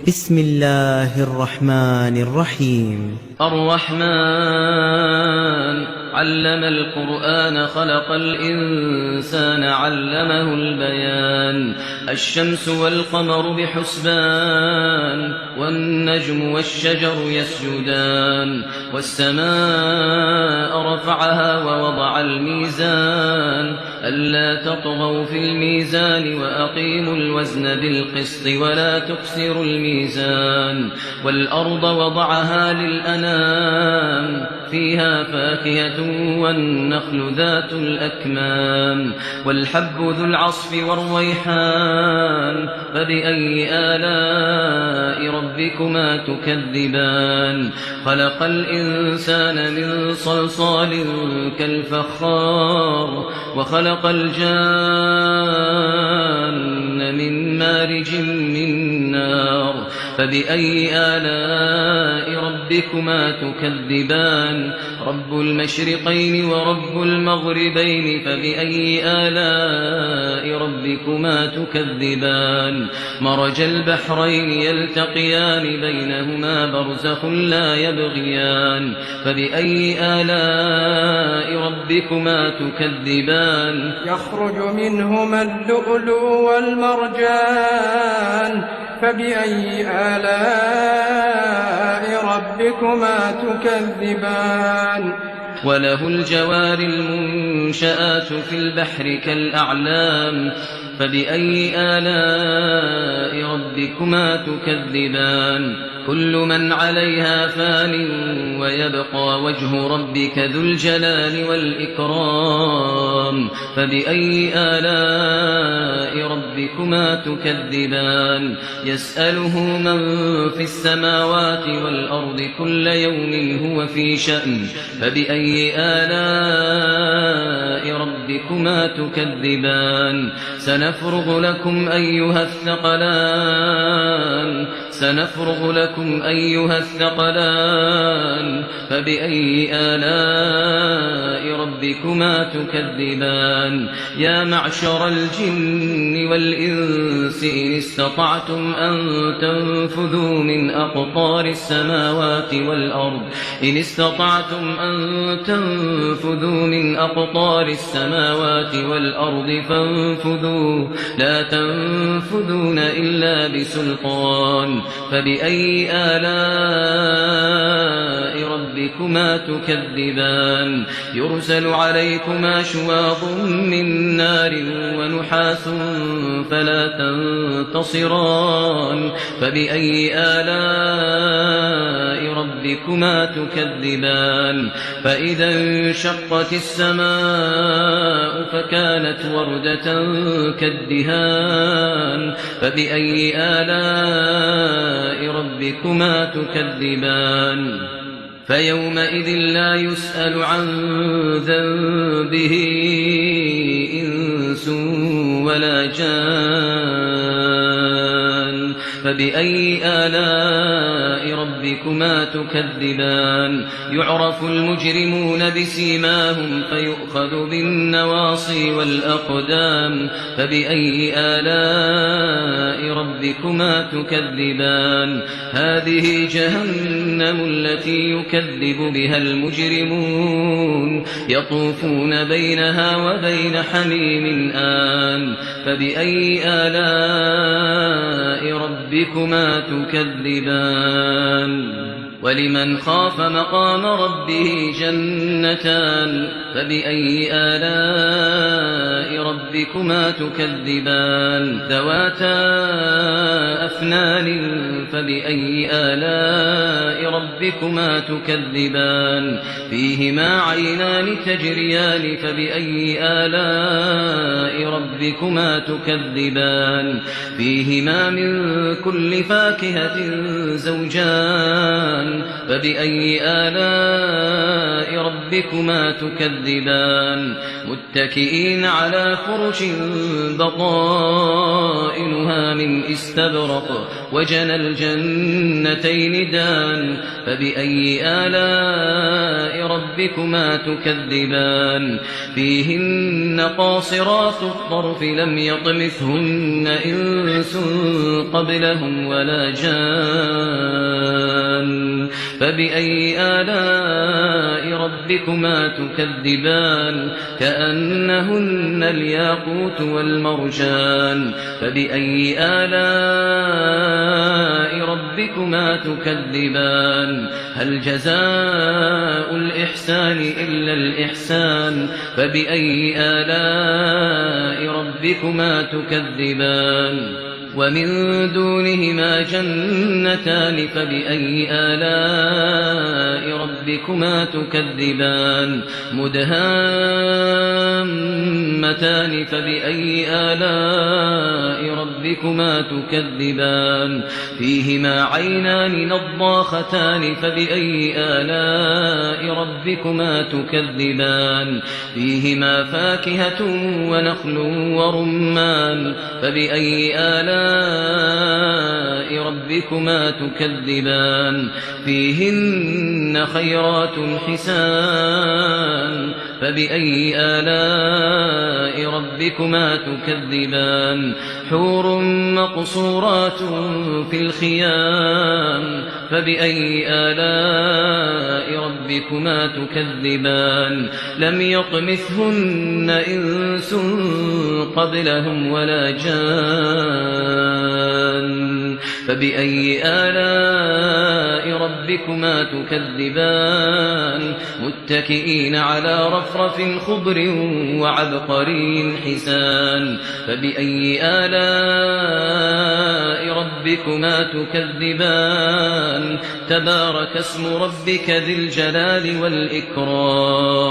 بسم الله الرحمن الرحيم. الرحمن علم القرآن خلق الإنسان علمه البيان. الشمس والقمر بحسبان والنجم والشجر يسجدان والسماء رفعها ووضع الميزان ألا تطغوا في الميزان وأقيموا الوزن بالقسط ولا تخسروا الميزان والأرض وضعها للأنام فيها فاكهة والنخل ذات الأكمام والحب ذو العصف والريحان فبأي آلاء ربكما تكذبان. خلق الإنسان من صلصال كالفخار وخلق الجان من مارج من نار فبأي آلاء ربكما تكذبان. رب المشرقين ورب المغربين فبأي آلاء ربكما تكذبان. مرج البحرين يلتقيان بينهما برزخ لا يبغيان فبأي آلاء ربكما تكذبان. يخرج منهما اللؤلؤ والمرجان فبأي آلاء ربكما تكذبان. وله الجوار المنشآت في البحر كالأعلام فبأي آلاء ربكما تكذبان. كل من عليها فان ويبقى وجه ربك ذو الجلال والإكرام فبأي آلاء ربكما تكذبان. يسأله من في السماوات والأرض كل يوم هو في شأن فبأي آلاء ربكما تكذبان. سنفرغ لكم أيها الثقلان فبأي آلاء ربكما تكذبان. يا معشر الجن والإنس إن استطعتم أن تنفذوا من أقطار السماوات والأرض فانفذوا لا تنفذون إلا بسلطان فبأي آلاء ربكما تكذبان. يرسل عليكما شواظ من نار ونحاس فلا تنتصران فبأي آلاء ربكما تكذبان. فإذا انشقت السماء فكانت وردة كالدهان فبأي آلاء ربكما تكذبان. فيومئذ لا يسأل عن ذنبه إنس ولا جان فبأي آلاء ربكما تكذبان. يعرف المجرمون بسيماهم فيؤخذ بالنواصي والأقدام فبأي آلاء ربكما تكذبان. هذه جهنم التي يكذب بها المجرمون يطوفون بينها وبين حميم آن فبأي آلاء ربكما تكذبان. ولمن خاف مقام ربه جنتان فبأي آلاء ربكما تكذبان. ذواتا أفنان فبأي آلاء ربكما تكذبان. فيهما عينان تجريان فبأي آلاء ربكما تكذبان. فيهما من كل فاكهة زوجان فبأي آلاء ربكما تكذبان. متكئين على فرش بطائنها من استبرق وجنى الجنتين دان فبأي آلاء ربكما تكذبان فيهن قاصرات الطرف لم يطمثهن إنس قبلهم ولا جان فبأي آلاء ربكما تكذبان كأنهن الياقوت والمرجان فبأي آلاء ربكما تكذبان هل جزاء الإحسان إلا الإحسان فبأي آلاء ربكما تكذبان ومن دونهما جنتان فبأي آلاء ربكما تكذبان مدهامتان فبأي آلاء ربكما تكذبان فيهما عينان نضاختان فبأي آلاء ربكما تكذبان فيهما فاكهة ونخل ورمان فبأي آلاء ربكما تكذبان فيهن خيرات حسان فبأي آلاء ربكما تكذبان حور مقصورات في الخيام فبأي آلاء ربكما تكذبان لم يطمثهن إنس قبلهم ولا جان فبأي آلاء ربكما تكذبان متكئين على رفرف خضر وعبقري حسان فبأي آلاء ربكما تكذبان تبارك اسم ربك ذي الجلال والإكرام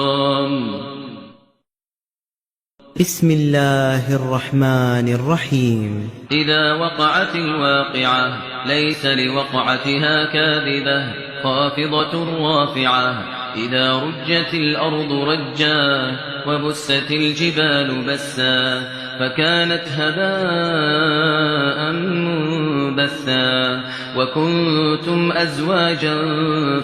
بسم الله الرحمن الرحيم إذا وقعت الواقعة ليس لوقعتها كاذبة خافضة رافعة إذا رجت الأرض رجا وبست الجبال بسا فكانت هباء منبثا وكنتم أزواجا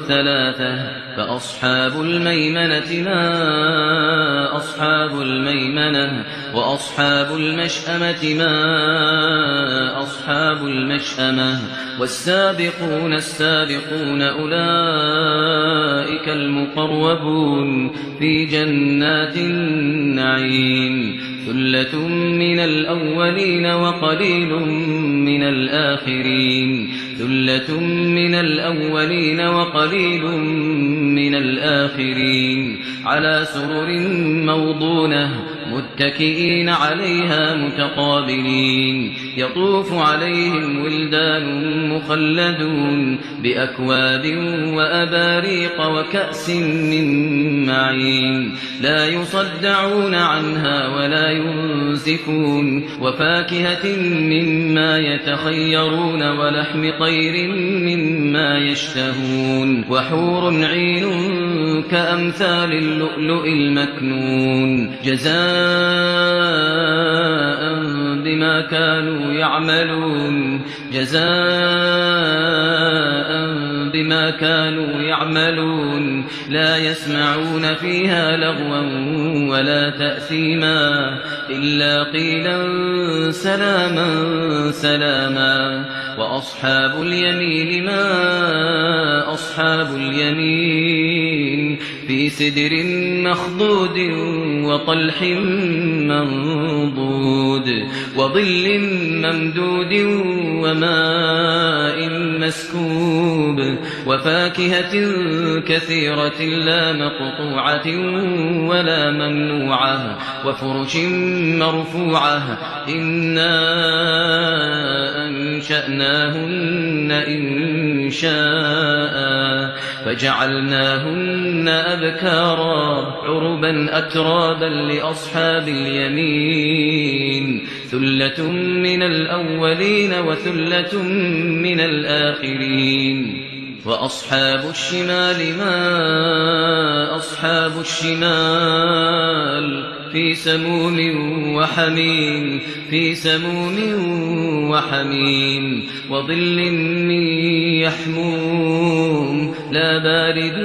ثلاثة فأصحاب الميمنة ما أصحاب الميمنة وأصحاب المشأمة ما أصحاب المشأمة والسابقون السابقون أولئك المقربون في جنات النعيم ثلة من الأولين وقليل من الآخرين ثلة من الأولين وقليل من الآخرين على سرر موضونة متكئين عليها متقابلين يطوف عليهم ولدان مخلدون بأكواب وأباريق وكأس من معين لا يصدعون عنها ولا ينزفون وفاكهة مما يتخيرون ولحم طير مما يشتهون وحور عين كأمثال اللؤلؤ المكنون جزاء بما كانوا يعملون جزاء بما كانوا يعملون لا يسمعون فيها لغوا ولا تأثيما إلا قيلا سلاما سلاما وأصحاب اليمين ما أصحاب اليمين في سدر مخضود وطلح منضود وظل ممدود وماء مسكوب وفاكهة كثيرة لا مقطوعة ولا ممنوعة وفرش مرفوعة إنا أنشأناهن إنشاء فجعلناهن أبكارا عربا أترابا لأصحاب اليمين ثلة من الأولين وثلة من الآخرين وأصحاب الشمال ما أصحاب الشمال في سموم وحميم وظل من يحموم لا بارد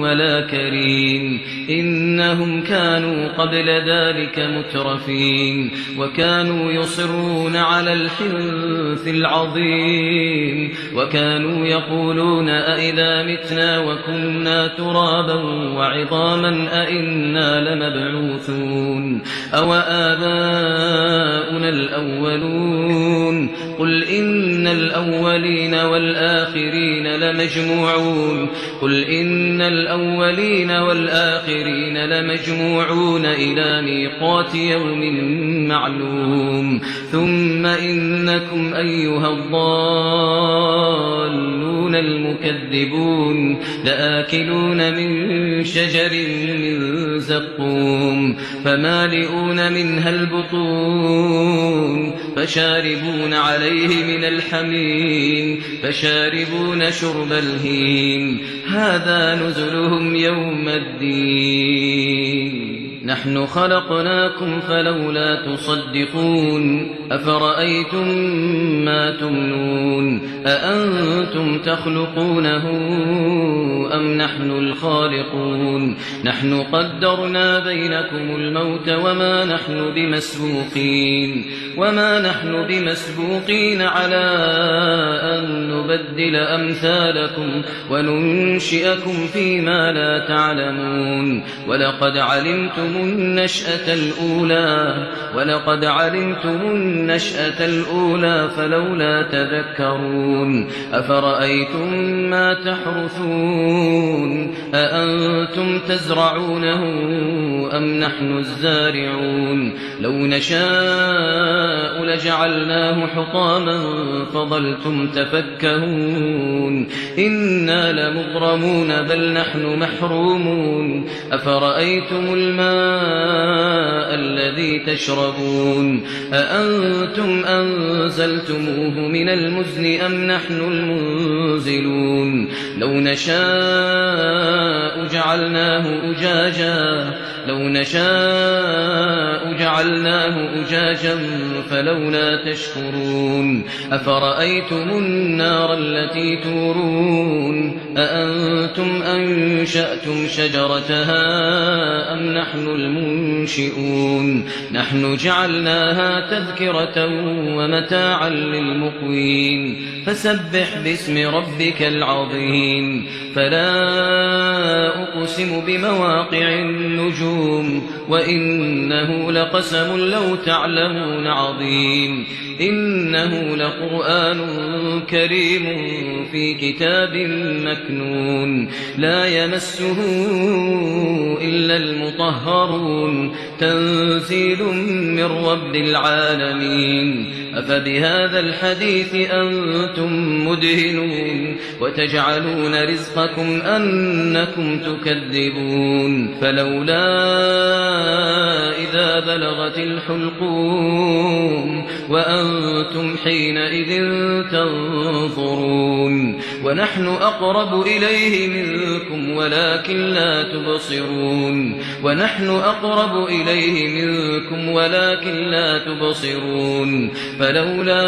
ولا كريم إنهم كانوا قبل ذلك مترفين وكانوا يصرون على الحنث العظيم وكانوا يقولون أئذا متنا وكنا ترابا وعظاما أئنا لمبعوثون أو آباؤنا الأولون قل إن الأولين والآخرين لمجموعون إلى ميقات يوم معلوم ثم إنكم أيها الضالون المكذبون لآكلون من شجر من زقوم فمالئون منها البطون فشاربون عليه من الحميم فشاربون شرب الهيم هذا نزلهم يوم الدين نحن خلقناكم فلولا تصدقون أفرأيتم ما تمنون أأنتم تخلقونه أم نحن الخالقون نحن قدرنا بينكم الموت وما نحن بمسبوقين على أن نبدل أمثالكم وننشئكم فيما لا تعلمون ولقد علمتم النشأة الأولى فلولا تذكرون أفرأيتم ما تحرثون أأنتم تزرعونه أم نحن الزارعون لو نشاء لجعلناه حطاما فظلتم تفكهون إنا لمغرمون بل نحن محرومون أفرأيتم الماء الذي تشربون أأنتم أنزلتموه من المزن أم نحن المنزلون لو نشاء جعلناه أجاجا فلولا تشكرون أفرأيتم النار التي تورون أأنتم أنشأتم شجرتها أم نحن المنشئون نحن جعلناها تذكرة ومتاعا للمقوين فسبح باسم ربك العظيم فلا أقسم بمواقع النجوم وإنه لقسم لو تعلمون عظيم إنه لقرآن كريم في كتاب مكنون لا يمسه إلا المطهرون تنزيل من رب العالمين أفبهذا الحديث أنتم مدهنون وتجعلون رزقكم أنكم تكذبون فلولا إذا بلغت الحلقوم وأنتم حينئذ تنظرون ونحن أقرب إليه منكم ولكن لا تبصرون فلولا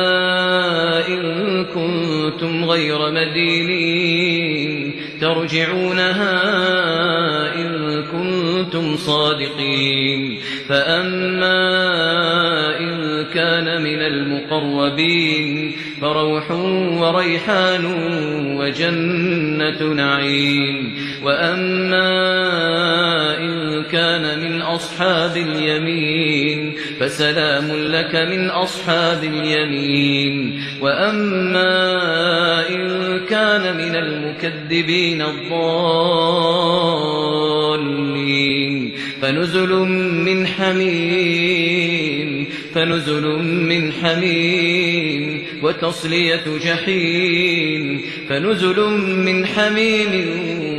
إن كنتم غير مدينين ترجعونها إن كنتم صادقين فأما إن كان من المقربين فروح وريحان وجنة نعيم وأما إن كان من أصحاب اليمين فسلام لك من أصحاب اليمين وأما إن كان من المكذبين الضالين فنزل من حميم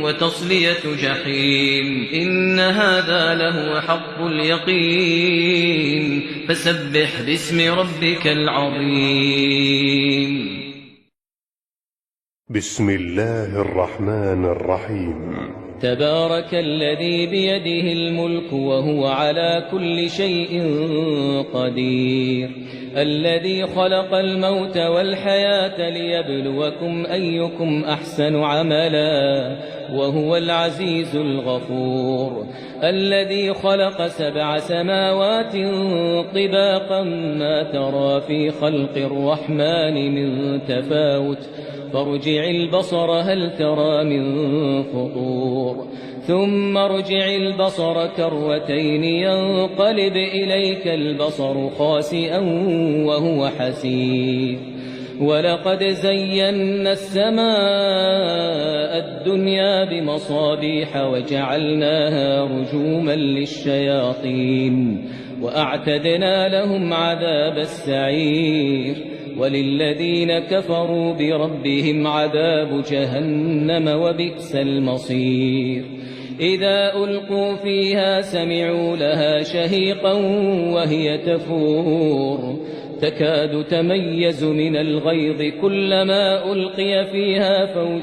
وتصلية جحيم إن هذا لهو حق اليقين فسبح باسم ربك العظيم بسم الله الرحمن الرحيم تبارك الذي بيده الملك وهو على كل شيء قدير الذي خلق الموت والحياة ليبلوكم أيكم أحسن عملا وهو العزيز الغفور الذي خلق 7 سماوات طباقا ما ترى في خلق الرحمن من تفاوت فارجع البصر هل ترى من فطور ثم ارجع البصر كرتين ينقلب إليك البصر خاسئا وهو حسير ولقد زينا السماء الدنيا بمصابيح وجعلناها رجوما للشياطين وأعتدنا لهم عذاب السعير وللذين كفروا بربهم عذاب جهنم وبئس المصير إذا ألقوا فيها سمعوا لها شهيقا وهي تفور تكاد تميز من الغيظ كلما ألقي فيها فوج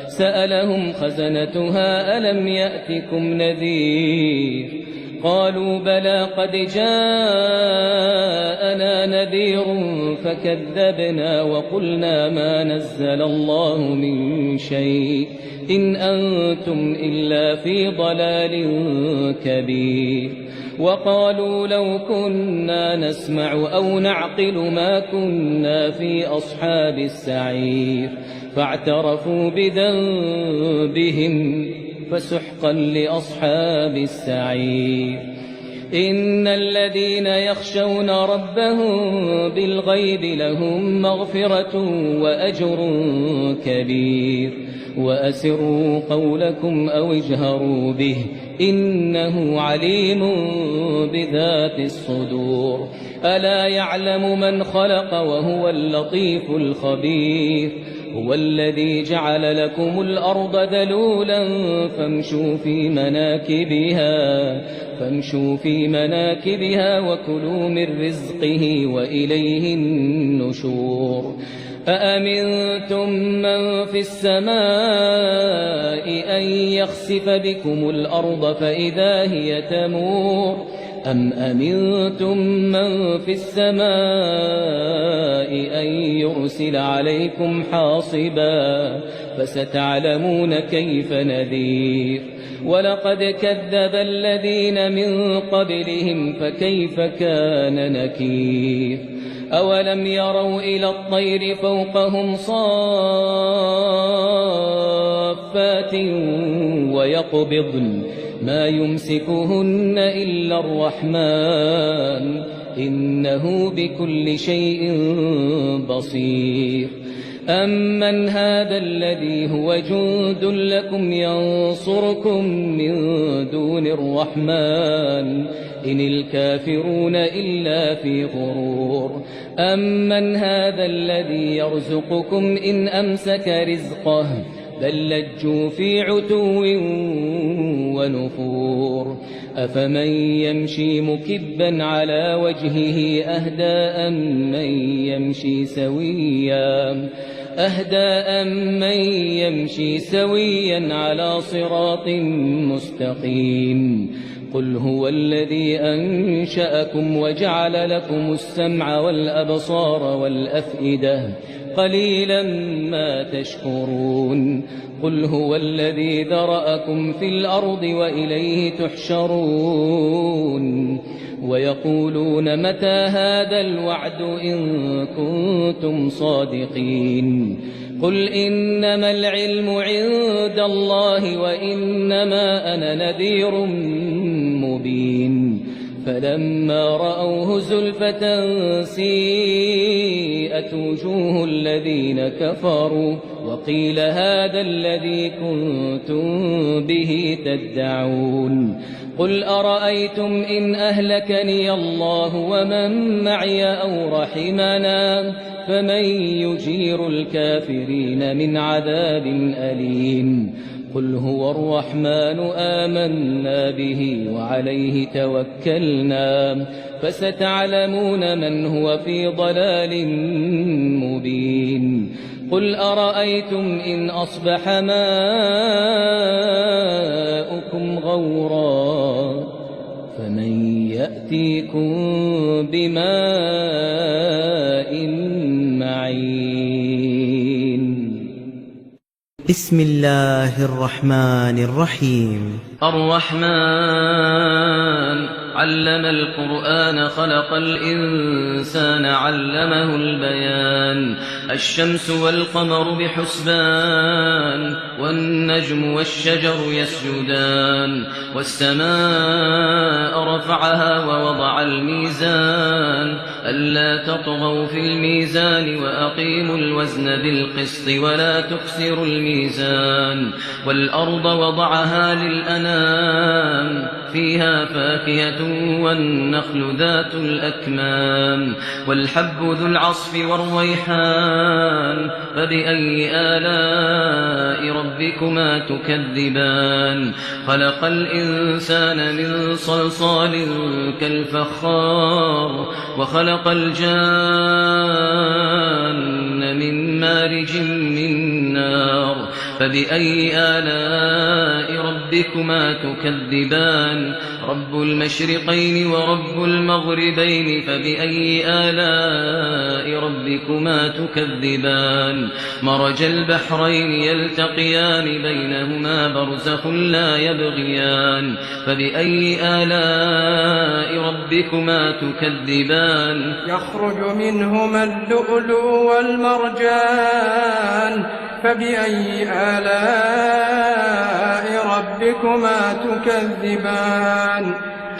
سألهم خزنتها ألم يأتكم نذير قالوا بلى قد جاءنا نذير فكذبنا وقلنا ما نزل الله من شيء إن أنتم إلا في ضلال كبير وقالوا لو كنا نسمع أو نعقل ما كنا في أصحاب السعير فاعترفوا بذنبهم فسحقا لأصحاب السعير إن الذين يخشون ربهم بالغيب لهم مغفرة وأجر كبير وأسروا قولكم أو اجهروا به إنه عليم بذات الصدور ألا يعلم من خلق وهو اللطيف الخبير هو الذي جعل لكم الأرض ذلولا فامشوا في مناكبها وكلوا من رزقه وإليه النشور أأمنتم من في السماء أن يخسف بكم الأرض فإذا هي تمور أم أمنتم من في السماء أن يرسل عليكم حاصبا فستعلمون كيف نذير ولقد كذب الذين من قبلهم فكيف كان نكير أولم يروا إلى الطير فوقهم صافات ويقبضن ما يمسكهن إلا الرحمن إنه بكل شيء بصير أمن هذا الذي هو جند لكم ينصركم من دون الرحمن إن الكافرون إلا في غرور أمن هذا الذي يرزقكم إن أمسك رزقه بل لجوا في عتو ونفور أفمن يمشي مكبا على وجهه أهدى أم من يمشي سويا على صراط مستقيم قل هو الذي أنشأكم وجعل لكم السمع والأبصار والأفئدة قليلا ما تشكرون قل هو الذي ذرأكم في الأرض وإليه تحشرون ويقولون متى هذا الوعد إن كنتم صادقين قل إنما العلم عند الله وإنما أنا نذير مبين فلما رأوه زلفة سيئت وجوه الذين كفروا وقيل هذا الذي كنتم به تدعون قل أرأيتم إن أهلكني الله ومن معي أو رحمنا فمن يجير الكافرين من عذاب أليم قل هو الرحمن آمنا به وعليه توكلنا فستعلمون من هو في ضلال مبين قل أرأيتم إن أصبح ماؤكم غورا فمن يأتيكم بماء معين. بسم الله الرحمن الرحيم. الرحمن علم القرآن خلق الإنسان علمه البيان. الشمس والقمر بحسبان والنجم والشجر يسجدان والسماء رفعها ووضع الميزان ألا تطغوا في الميزان وأقيموا الوزن بالقسط ولا تخسروا الميزان والأرض وضعها للأنام فيها فاكهة والنخل ذات الأكمام والحب ذو العصف والريحان فبأي آلاء ربكما تكذبان. خلق الإنسان من صلصال كالفخار وخلق الجان من مارج من نار فبأي آلاء ربكما تكذبان. رب المشرقين ورب المغربين فبأي آلاء ربكما تكذبان. مرج البحرين يلتقيان بينهما برزخ لا يبغيان فبأي آلاء ربكما تكذبان. يخرج منهما اللؤلؤ والمرجان فبأي آلاء ربكما تكذبان.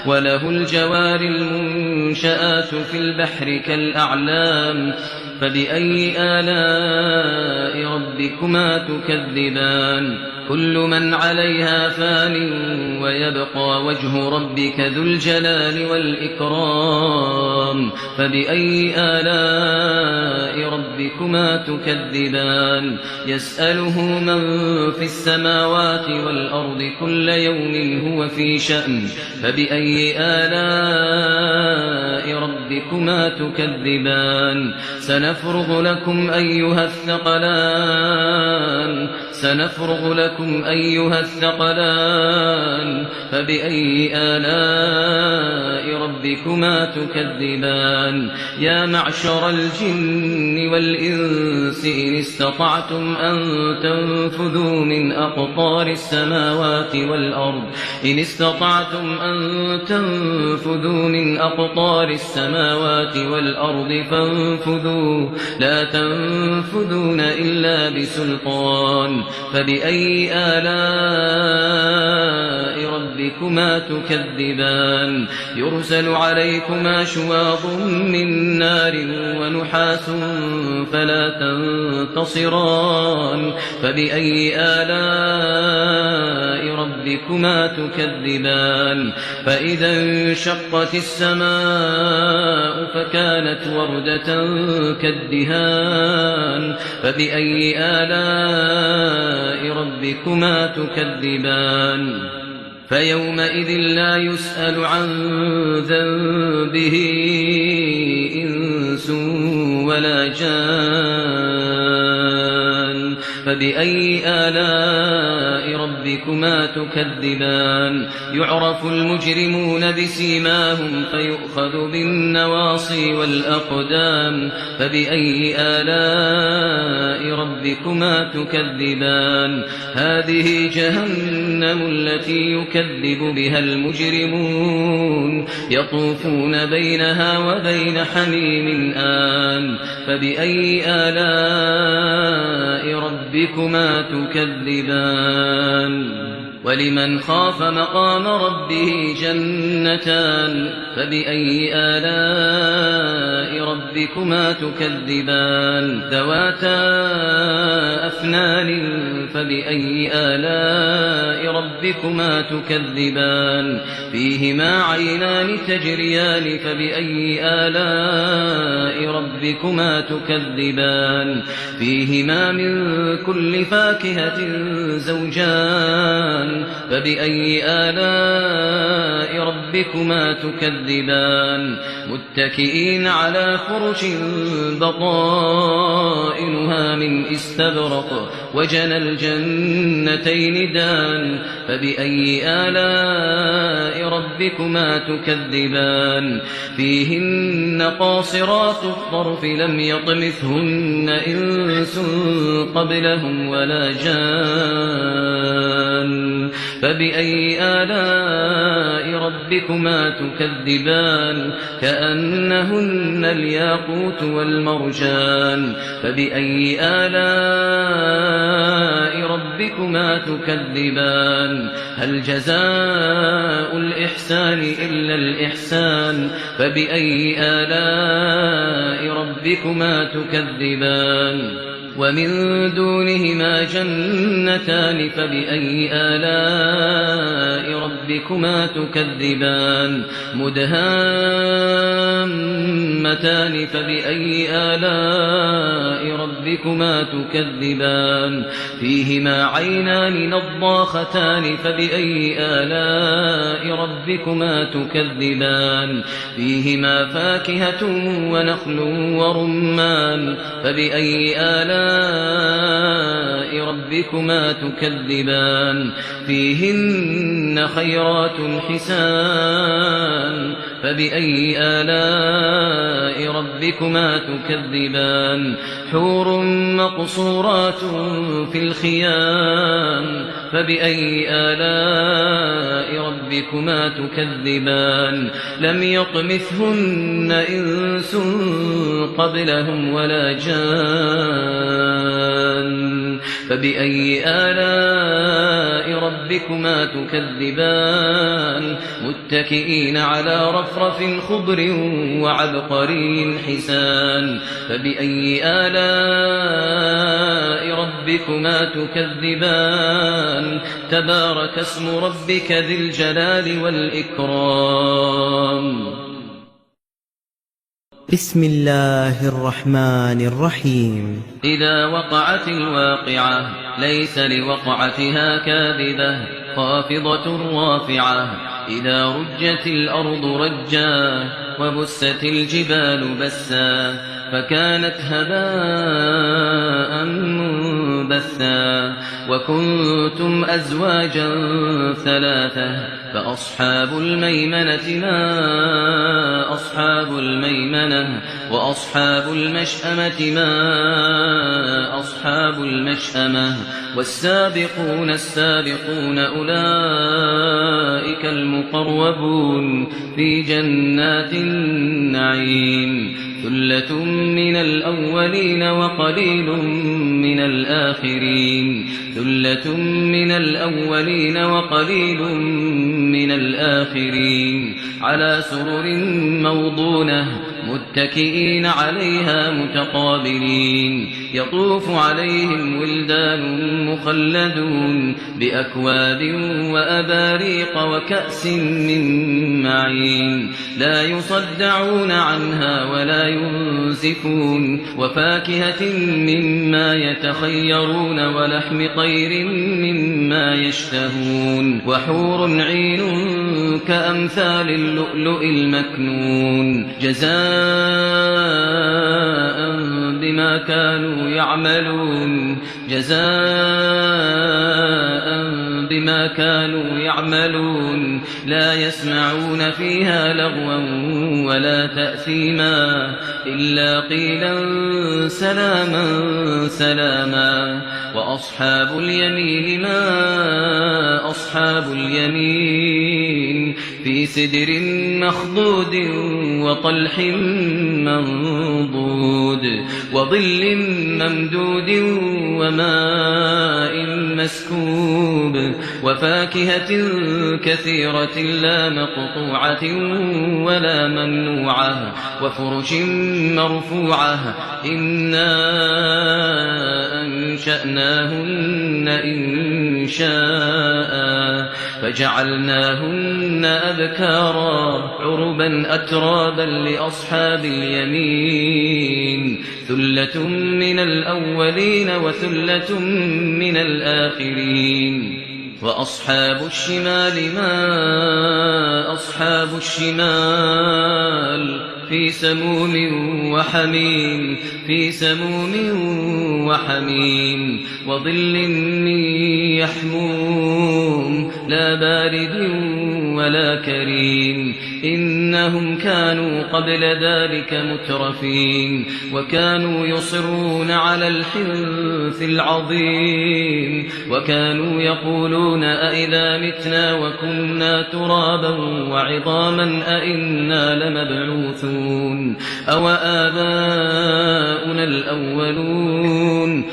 وله الجوار المنشآت في البحر كالأعلام فبأي آلاء ربكما تكذبان. كل من عليها فان ويبقى وجه ربك ذو الجلال والإكرام فبأي آلاء ربكما تكذبان. يسأله من في السماوات والأرض كل يوم هو في شأن فبأي آلاء ربكما تكذبان. سنفرغ لكم أيها الثقلان فبأي آلاء ربكما تكذبان. يا معشر الجن والإنس إن استطعتم أن تنفذوا من أقطار السماوات والأرض فانفذوا لا تنفذون إلا بسلطان فبأي آلاء ربكما تكذبان. يرسل عليكما شواظ من نار ونحاس فلا تنتصران فبأي آلاء ربكما تكذبان. فإذا انشقت السماء فكانت وردة كالدهان فبأي آلاء ربكما تكذبان. فيومئذ لا يسأل عن ذنبه إنس ولا جان فبأي آلاء ربكما تكذبان. يعرف المجرمون بسيماهم فيؤخذ بالنواصي والأقدام فبأي آلاء ربكما تكذبان. هذه جهنم التي يكذب بها المجرمون يطوفون بينها وبين حميم آن فبأي آلاء ربكما تكذبان. ولمن خاف مقام ربه جنتان فبأي آلاء ربكما تكذبان. ذواتا أفنان فبأي آلاء ربكما تكذبان. فيهما عينان تجريان فبأي آلاء ربكما ربكما تكذبان فيهما من كل فاكهة زوجان فبأي آلاء ربكما تكذبان متكئين على فرش بطائنها من استبرق وجنى الجنتين دان فبأي آلاء ربكما تكذبان فيهن قاصرات الطرف لم يطمثهن إنس قبلهم ولا جان فبأي آلاء ربكما تكذبان كأنهن الياقوت والمرجان فبأي آلاء ربكما تكذبان هل جزاء الإحسان إلا الإحسان فبأي آلاء ربكما تكذبان ومن دونهما جنتان فبأي آلاء ربكما تكذبان مدهامتان فبأي آلاء ربكما تكذبان فيهما عينان نضاختان فبأي آلاء ربكما تكذبان فيهما فاكهة ونخل ورمان فبأي آلاء ربكما تكذبان فيهن خيرات حسان فبأي آلاء ربكما تكذبان حور مقصورات في الخيام فبأي آلاء ربكما تكذبان لم يطمثهن إنس قبلهم ولا جان فبأي آلاء ربكما تكذبان متكئين على رفرف خضر وعبقري حسان فبأي آلاء ربكما تكذبان تبارك اسم ربك ذي الجلال والإكرام بسم الله الرحمن الرحيم إذا وقعت الواقعة ليس لوقعتها كاذبة خافضة رافعة إذا رجت الأرض رجا وبست الجبال بسا فكانت هباء منبثا وكنتم أزواجا ثلاثة فأصحاب الميمنة ما أصحاب الميمنة وأصحاب المشأمة ما أصحاب المشأمة والسابقون السابقون أولئك المقربون في جنات النعيم ثلة من الأولين وقليل من الآخرين ثلة من الأولين وقليل من الآخرين على سرر موضونة متكئين عليها متقابلين يطوف عليهم ولدان مخلدون بأكواب وأباريق وكأس من معين لا يصدعون عنها ولا ينزفون وفاكهة مما يتخيرون ولحم طير مما يشتهون وحور عين كأمثال اللؤلؤ المكنون جزاء بما كانوا يعملون جزاء بما كانوا يعملون لا يسمعون فيها لغوا ولا تأثيما إلا قيلا سلاما سلاما وأصحاب اليمين ما أصحاب اليمين في سدر مخضود وطلح منضود وظل ممدود وماء مسكوب وفاكهة كثيرة لا مقطوعة ولا ممنوعة وفرش مرفوعة إنا أنشأناهن إنشاء فجعلناهن أبكارا عربا أترابا لأصحاب اليمين ثلة من الأولين وثلة من الآخرين وأصحاب الشمال ما أصحاب الشمال في سموم وحميم وظل من يحموم لا بارد ولا كريم إنهم كانوا قبل ذلك مترفين وكانوا يصرون على الحنث العظيم وكانوا يقولون أئذا متنا وكنا ترابا وعظاما أئنا لمبعوثون أو آباؤنا الأولون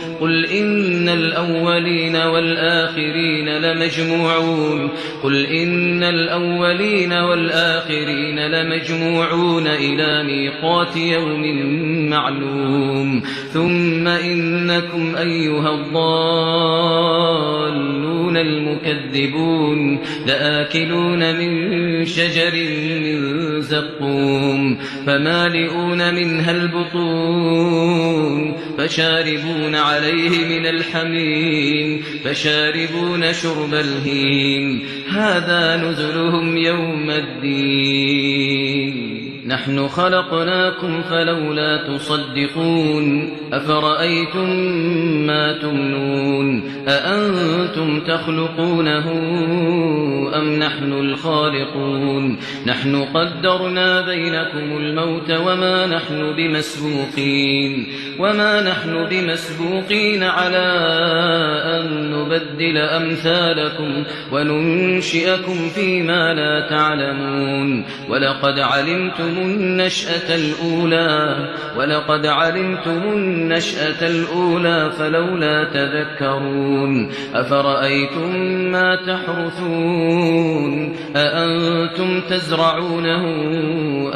قل إن الأولين والآخرين لمجموعون إلى ميقات يوم معلوم ثم إنكم أيها الضالون المكذبون لآكلون من شجر من زقوم فمالئون منها البطون فشاربون عليه من الحميم فشاربون شرب الهيم هذا نزلهم يوم الدين نحن خلقناكم فلولا تصدقون أفرأيتم ما تمنون أأنتم تخلقونه أم نحن الخالقون نحن قدرنا بينكم الموت وما نحن بمسبوقين على أن نبدل أمثالكم وننشئكم فيما لا تعلمون ولقد علمتم النشأة الأولى فلولا تذكرون أفرأيتم ما تحرثون أأنتم تزرعونه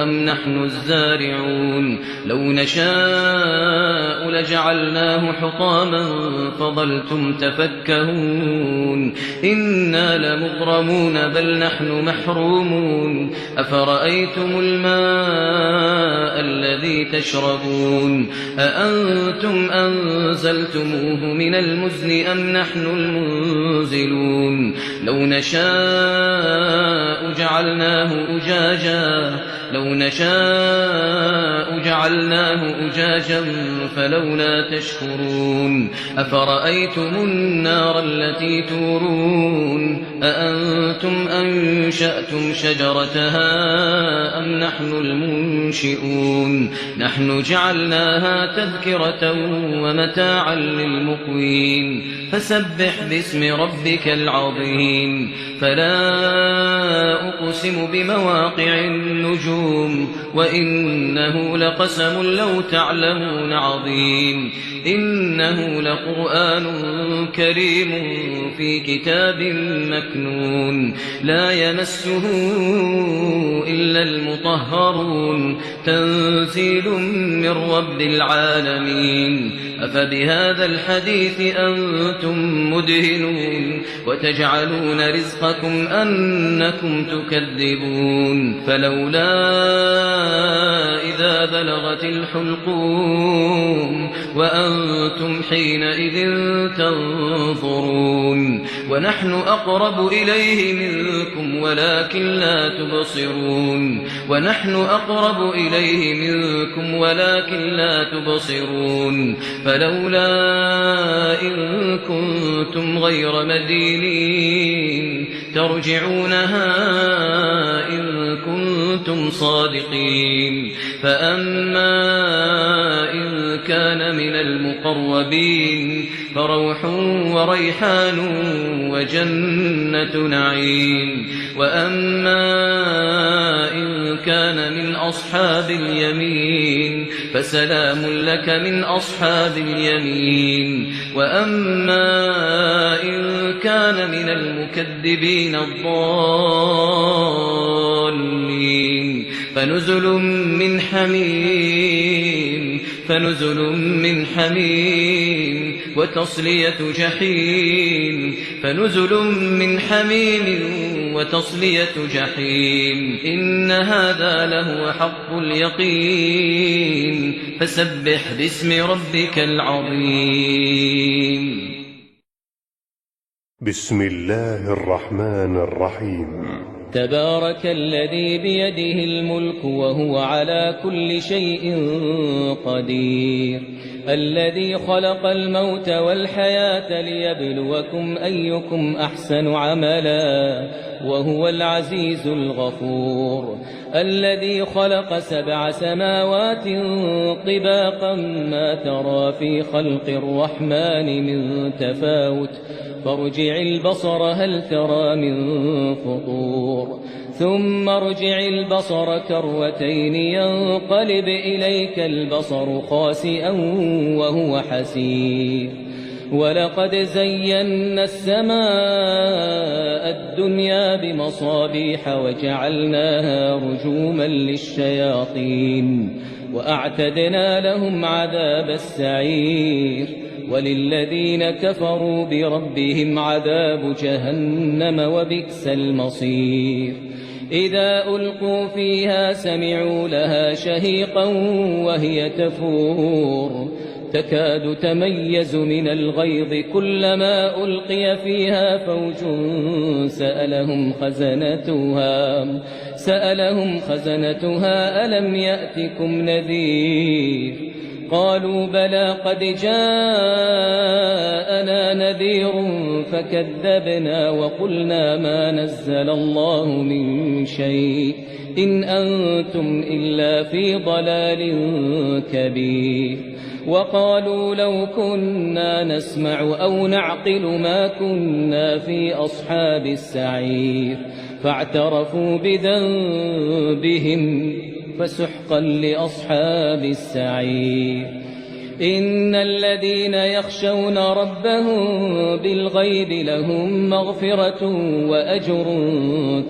أم نحن الزارعون لو نشاء لجعلناه حطاما فظلتم تفكهون إنا لمغرمون بل نحن محرومون أفرأيتم الماء الذي تشربون أأنتم أنزلتموه من المزن أم نحن المنزلون لو نشاء جعلناه أجاجا فلولا تشكرون أفرأيتم النار التي تورون أأنتم أنشأتم شجرتها أم نحن المنشئون نحن جعلناها تذكرة ومتاعا للمقوين فسبح باسم ربك العظيم فلا أقسم بمواقع النجوم وإنه لقسم لو تعلمون عظيم إنه لقرآن كريم في كتاب مكنون لا يمسه إلا المطهرون تنزيل من رب العالمين أفبهذا الحديث أنتم مدهنون وتجعلون رزقكم أنكم تكذبون فلولا إذا بلغت الحلقوم وأنتم حينئذ تنظرون ونحن أقرب إليه منكم ولكن لا تبصرون فلولا إن كنتم غير مدينين ترجعونها إن كنتم صادقين فأما إن كان من المقربين فروح وريحان وجنة نعيم وأما إن كان من أصحاب اليمين فسلام لك من أصحاب اليمين وأما إن كان من المكذبين الضالين فنزل من حميم فنزل من حميم وتصلية جحيم فنزل من حميم وتصلية جحيم إن هذا لهو حق اليقين فسبح باسم ربك العظيم. بسم الله الرحمن الرحيم. تبارك الذي بيده الملك وهو على كل شيء قدير الذي خلق الموت والحياة ليبلوكم أيكم أحسن عملا وهو العزيز الغفور الذي خلق 7 سماوات طباقا ما ترى في خلق الرحمن من تفاوت فارجع البصر هل ترى من فطور ثم ارجع البصر كرتين ينقلب إليك البصر خاسئا وهو حسير ولقد زينا السماء الدنيا بمصابيح وجعلناها رجوما للشياطين وأعتدنا لهم عذاب السعير وللذين كفروا بربهم عذاب جهنم وبئس المصير إذا ألقوا فيها سمعوا لها شهيقا وهي تفور تكاد تميز من الغيظ كلما ألقي فيها فوج سألهم خزنتها ألم يأتكم نذير قالوا بلى قد جاءنا نذير فكذبنا وقلنا ما نزل الله من شيء إن أنتم إلا في ضلال كبير وقالوا لو كنا نسمع أو نعقل ما كنا في أصحاب السعير فاعترفوا بذنبهم فسحقا لأصحاب السعير إن الذين يخشون ربهم بالغيب لهم مغفرة وأجر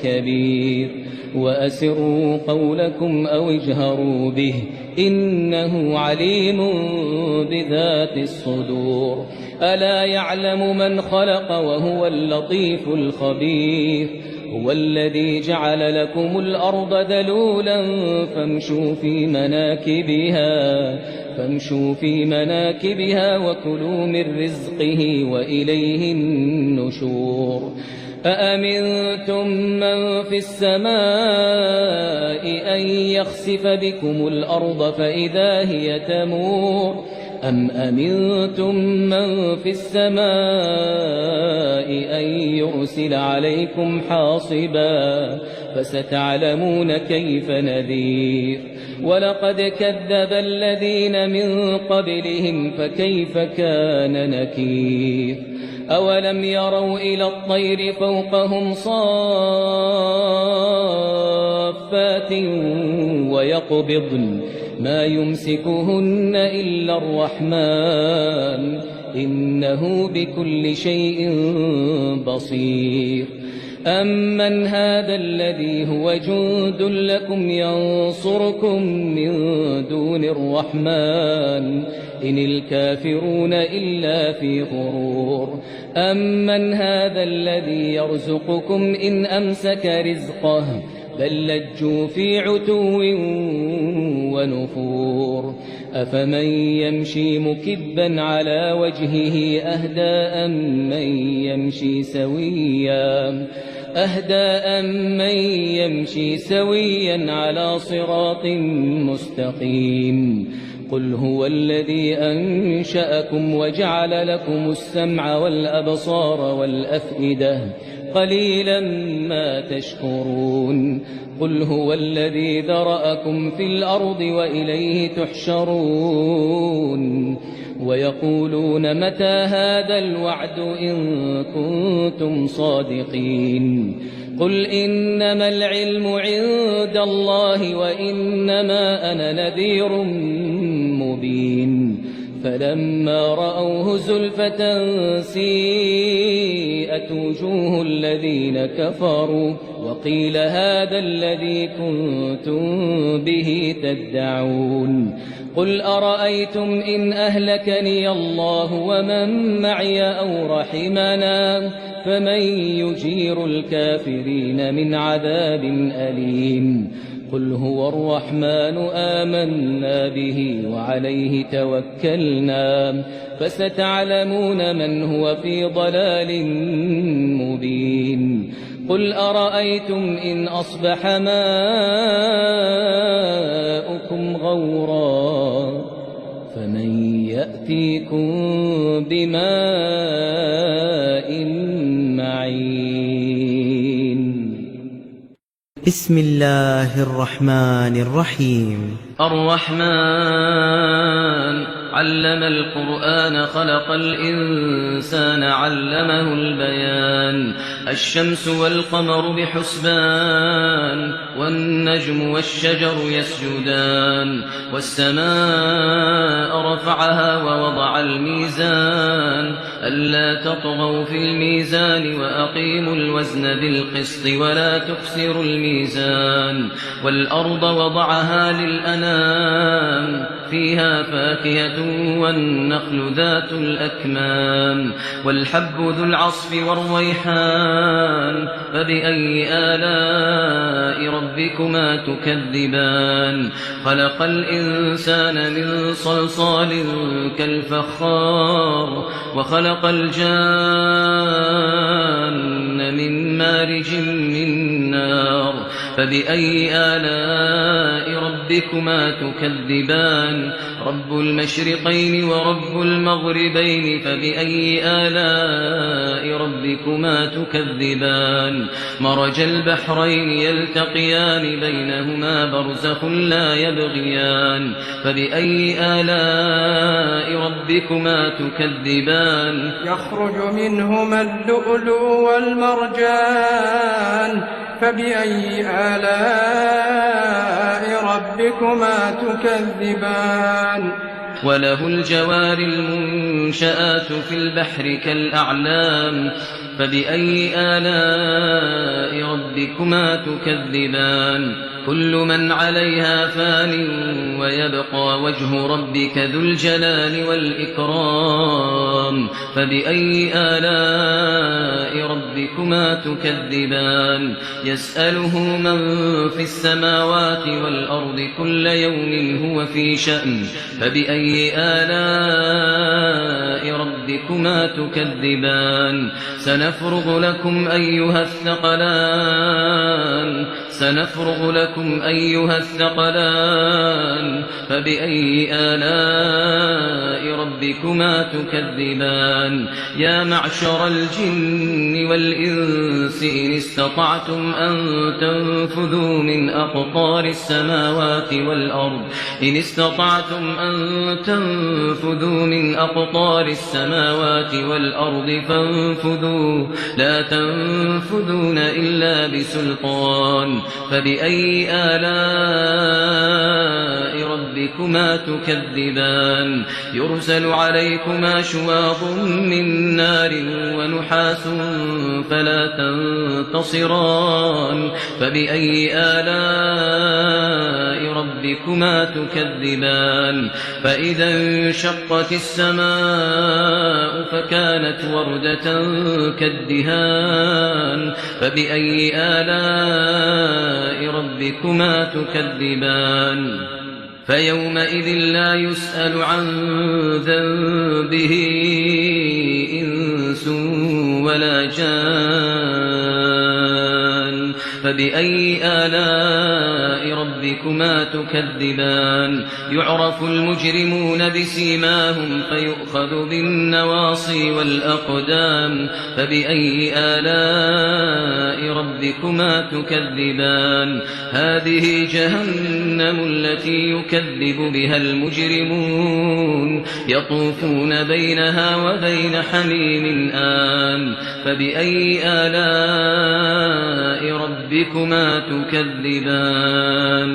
كبير وأسروا قولكم أو اجهروا به إنه عليم بذات الصدور ألا يعلم من خلق وهو اللطيف الخبير هو الذي جعل لكم الأرض ذلولا فامشوا في مناكبها وكلوا من رزقه وإليه النشور أأمنتم من في السماء أن يخسف بكم الأرض فإذا هي تمور أم أمنتم من في السماء أن يرسل عليكم حاصبا فستعلمون كيف نذير ولقد كذب الذين من قبلهم فكيف كان نكير أولم يروا إلى الطير فوقهم صافات ويقبضن ما يمسكهن إلا الرحمن إنه بكل شيء بصير أمن هذا الذي هو جند لكم ينصركم من دون الرحمن إن الكافرون إلا في غرور أمن هذا الذي يرزقكم إن أمسك رزقه بل لجوا في عتو ونفور أفمن يمشي مكبا على وجهه أهدى أمن يمشي سويا على صراط مستقيم قل هو الذي أنشأكم وجعل لكم السمع والأبصار والأفئدة قليلا ما تشكرون قل هو الذي ذرأكم في الأرض وإليه تحشرون ويقولون متى هذا الوعد إن كنتم صادقين قل إنما العلم عند الله وإنما أنا نذير مبين فلما رأوه زلفة سيئت وجوه الذين كفروا وقيل هذا الذي كنتم به تدعون قل أرأيتم إن أهلكني الله ومن معي أو رحمنا فمن يجير الكافرين من عذاب أليم قل هو الرحمن آمنا به وعليه توكلنا فستعلمون من هو في ضلال مبين قل أرأيتم إن أصبح ماؤكم غورا فمن يأتيكم بماء معين بسم الله الرحمن الرحيم الرحمن علم القرآن خلق الإنسان علمه البيان الشمس والقمر بحسبان والنجم والشجر يسجدان والسماء رفعها ووضع الميزان ألا تطغوا في الميزان وأقيموا الوزن بالقسط ولا تخسروا الميزان والأرض وضعها للأنام فيها فاكهة والنخل ذات الأكمام والحب ذو العصف والريحان فبأي آلاء ربكما تكذبان خلق الإنسان من صلصال كالفخار وخلق الجان من مارج من نار فبأي آلاء ربكما تكذبان رب المشرقين ورب المغربين فبأي آلاء ربكما تكذبان مرج البحرين يلتقيان بينهما برزخ لا يبغيان فبأي آلاء ربكما تكذبان يخرج منهما اللؤلؤ والمرجان فبأي آلاء ربكما تكذبان وله الجوار المنشآت في البحر كالأعلام فبأي آلاء ربكما تكذبان كل من عليها فان ويبقى وجه ربك ذو الجلال والإكرام فبأي آلاء ربكما تكذبان يسأله من في السماوات والأرض كل يوم هو في شأن فبأي آلاء ربكما تكذبان سنفرغ لكم أيها الثقلان فبأي آلاء ربكما تكذبان يا معشر الجن والإنس إن استطعتم أن تنفذوا من أقطار السماوات والأرض فانفذوا لا تنفذون إلا بسلطان فبأي آلاء ربكما تكذبان يرسل عليكما شواظ من نار ونحاس فلا تنتصران فبأي آلاء ربكما تكذبان فإذا انشقت السماء فكانت وردة كالدهان فبأي آلاء ربكما تكذبان فيومئذ لا يسأل عن ذنبه إنس ولا جان فبأي آلاء ربكما تكذبان يعرف المجرمون بسيماهم فيؤخذ بالنواصي والأقدام فبأي آلاء ربكما تكذبان هذه جهنم التي يكذب بها المجرمون يطوفون بينها وبين حميم آن فبأي آلاء ربكما تكذبان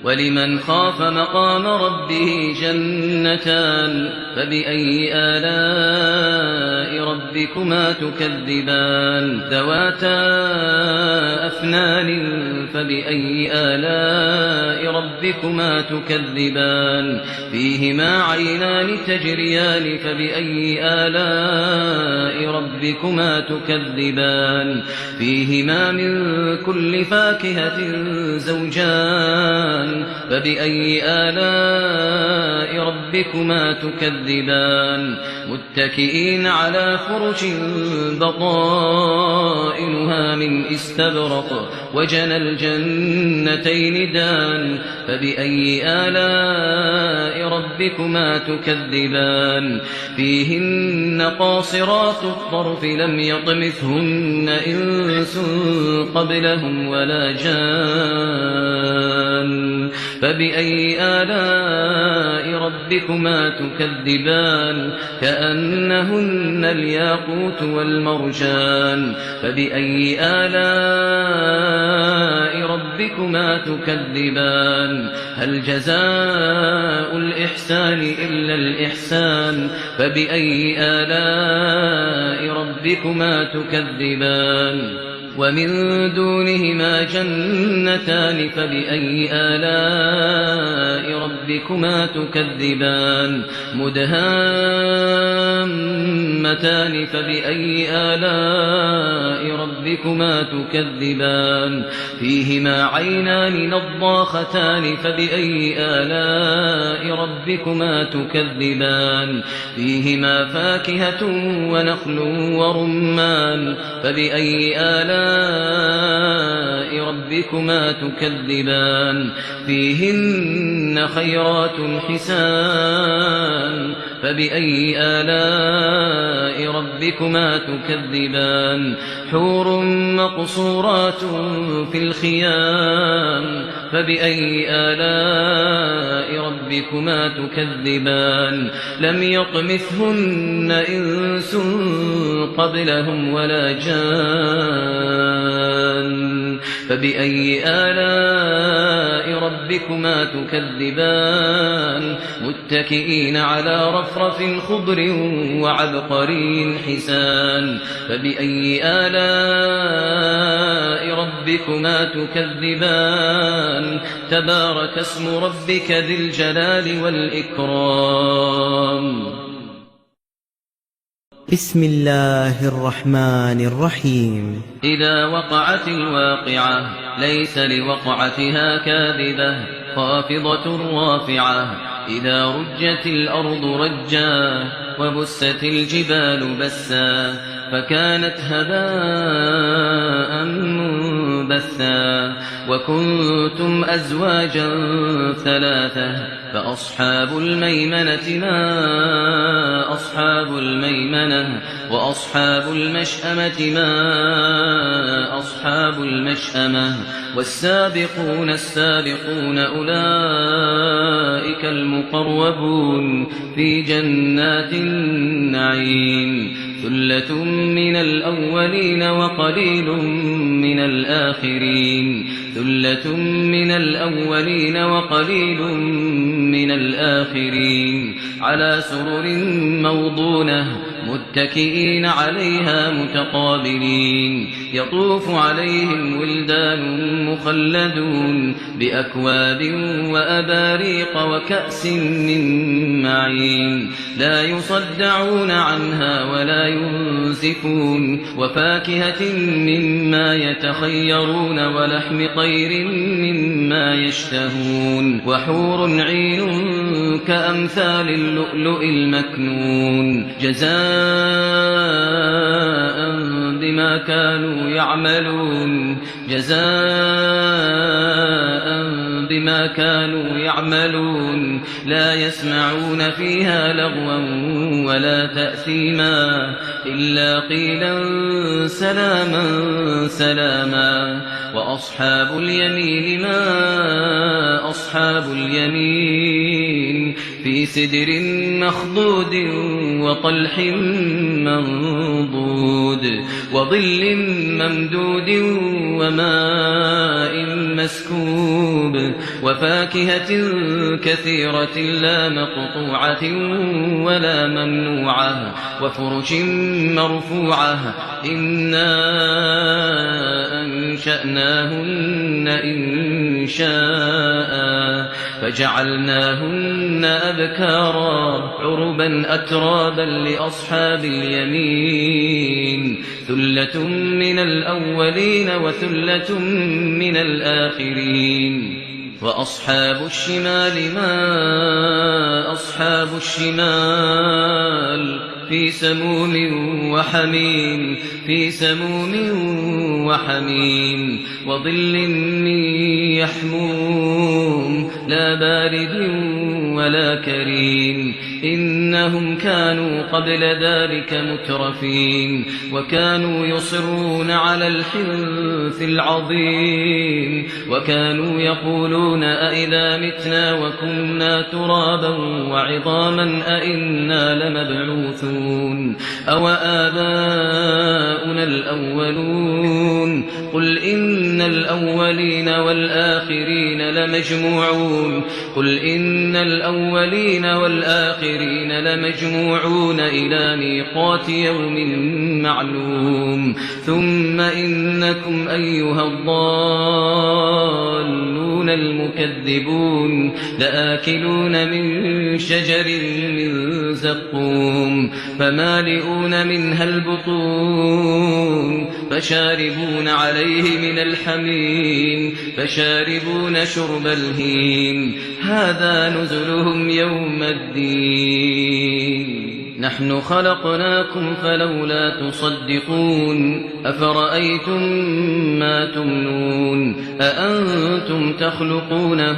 ولمن خاف مقام ربه جنتان فبأي آلاء ربكما تكذبان ذواتا أفنان فبأي آلاء ربكما تكذبان فيهما عينان تجريان فبأي آلاء ربكما تكذبان فيهما من كل فاكهة زوجان فبأي آلاء ربكما تكذبان متكئين على فرش بطائنها من استبرق وجنى الجنتين دان فبأي آلاء ربكما تكذبان فيهن قاصرات الطرف لم يطمثهن إنس قبلهم ولا جان فبأي آلاء ربكما تكذبان كأنهن الياقوت والمرجان فبأي آلاء ربكما تكذبان هل جزاء الإحسان إلا الإحسان فبأي آلاء ربكما تكذبان ومن دونهما جنتان فبأي آلاء ربكما تكذبان مدهامتان فبأي آلاء ربكما تكذبان فيهما عينان نضاختان فبأي آلاء ربكما تكذبان فيهما فاكهة ونخل ورمان فبأي آلاء ربكما تكذبان فيهن خيرات حسان فبأي آلاء ربكما تكذبان حور مقصورات في الخيام فبأي آلاء ربكما تكذبان لم يطمثهن إنس قبلهم ولا جان فبأي آلاء ربكما تكذبان متكئين على رفرف خضر وعبقري حسان فبأي آلاء ربكما تكذبان تبارك اسم ربك ذي الجلال والإكرام بسم الله الرحمن الرحيم إذا وقعت الواقعة ليس لوقعتها كاذبة خافضة رافعة إذا رجت الأرض رجا وبست الجبال بسا فكانت هباء منبثا وكنتم أزواجا ثلاثة فأصحاب الميمنة ما أصحاب الميمنة وأصحاب المشأمة ما أصحاب المشأمة والسابقون السابقون أولئك المقربون في جنات النعيم ثلة من الأولين وقليل من الآخرين ثلة من الأولين وقليل من الآخرين على سرر موضونة متكئين عليها متقابلين يطوف عليهم ولدان مخلدون بأكواب وأباريق وكأس من معين لا يصدعون عنها ولا ينزفون وفاكهة مما يتخيرون ولحم طير مما يشتهون وحور عين كأمثال اللؤلؤ المكنون جزاء بما كانوا يعملون جزاء بما كانوا يعملون لا يسمعون فيها لغوا ولا تأثيما إلا قيلا سلاما سلاما وأصحاب اليمين ما أصحاب اليمين في سدر مخضود وطلح منضود وظل ممدود وماء مسكوب وفاكهة كثيرة لا مقطوعة ولا ممنوعة وفرش مرفوعة إنا أنشأناهن إنشاء فجعلناهن أبكارا عربا أترابا لأصحاب اليمين ثلة من الأولين وثلة من الآخرين وأصحاب الشمال ما أصحاب الشمال في سموم وحميم وظل من يحموم لا بارد ولا كريم إنهم كانوا قبل ذلك مترفين وكانوا يصرون على الحنث العظيم وكانوا يقولون أئذا متنا وكنا ترابا وعظاما أئنا لمبعوثون أو آباؤنا الأولون قل إن الأولين والآخرين لمجموعون إلى ميقات يوم معلوم ثم إنكم أيها الضالون المكذبون لآكلون من شجر من زقوم فمالئون منها البطون فشاربون عليه من الحميم فشاربون شرب الهيم هذا نزلهم يوم الدين نحن خلقناكم فلولا تصدقون أفرأيتم ما تمنون أأنتم تخلقونه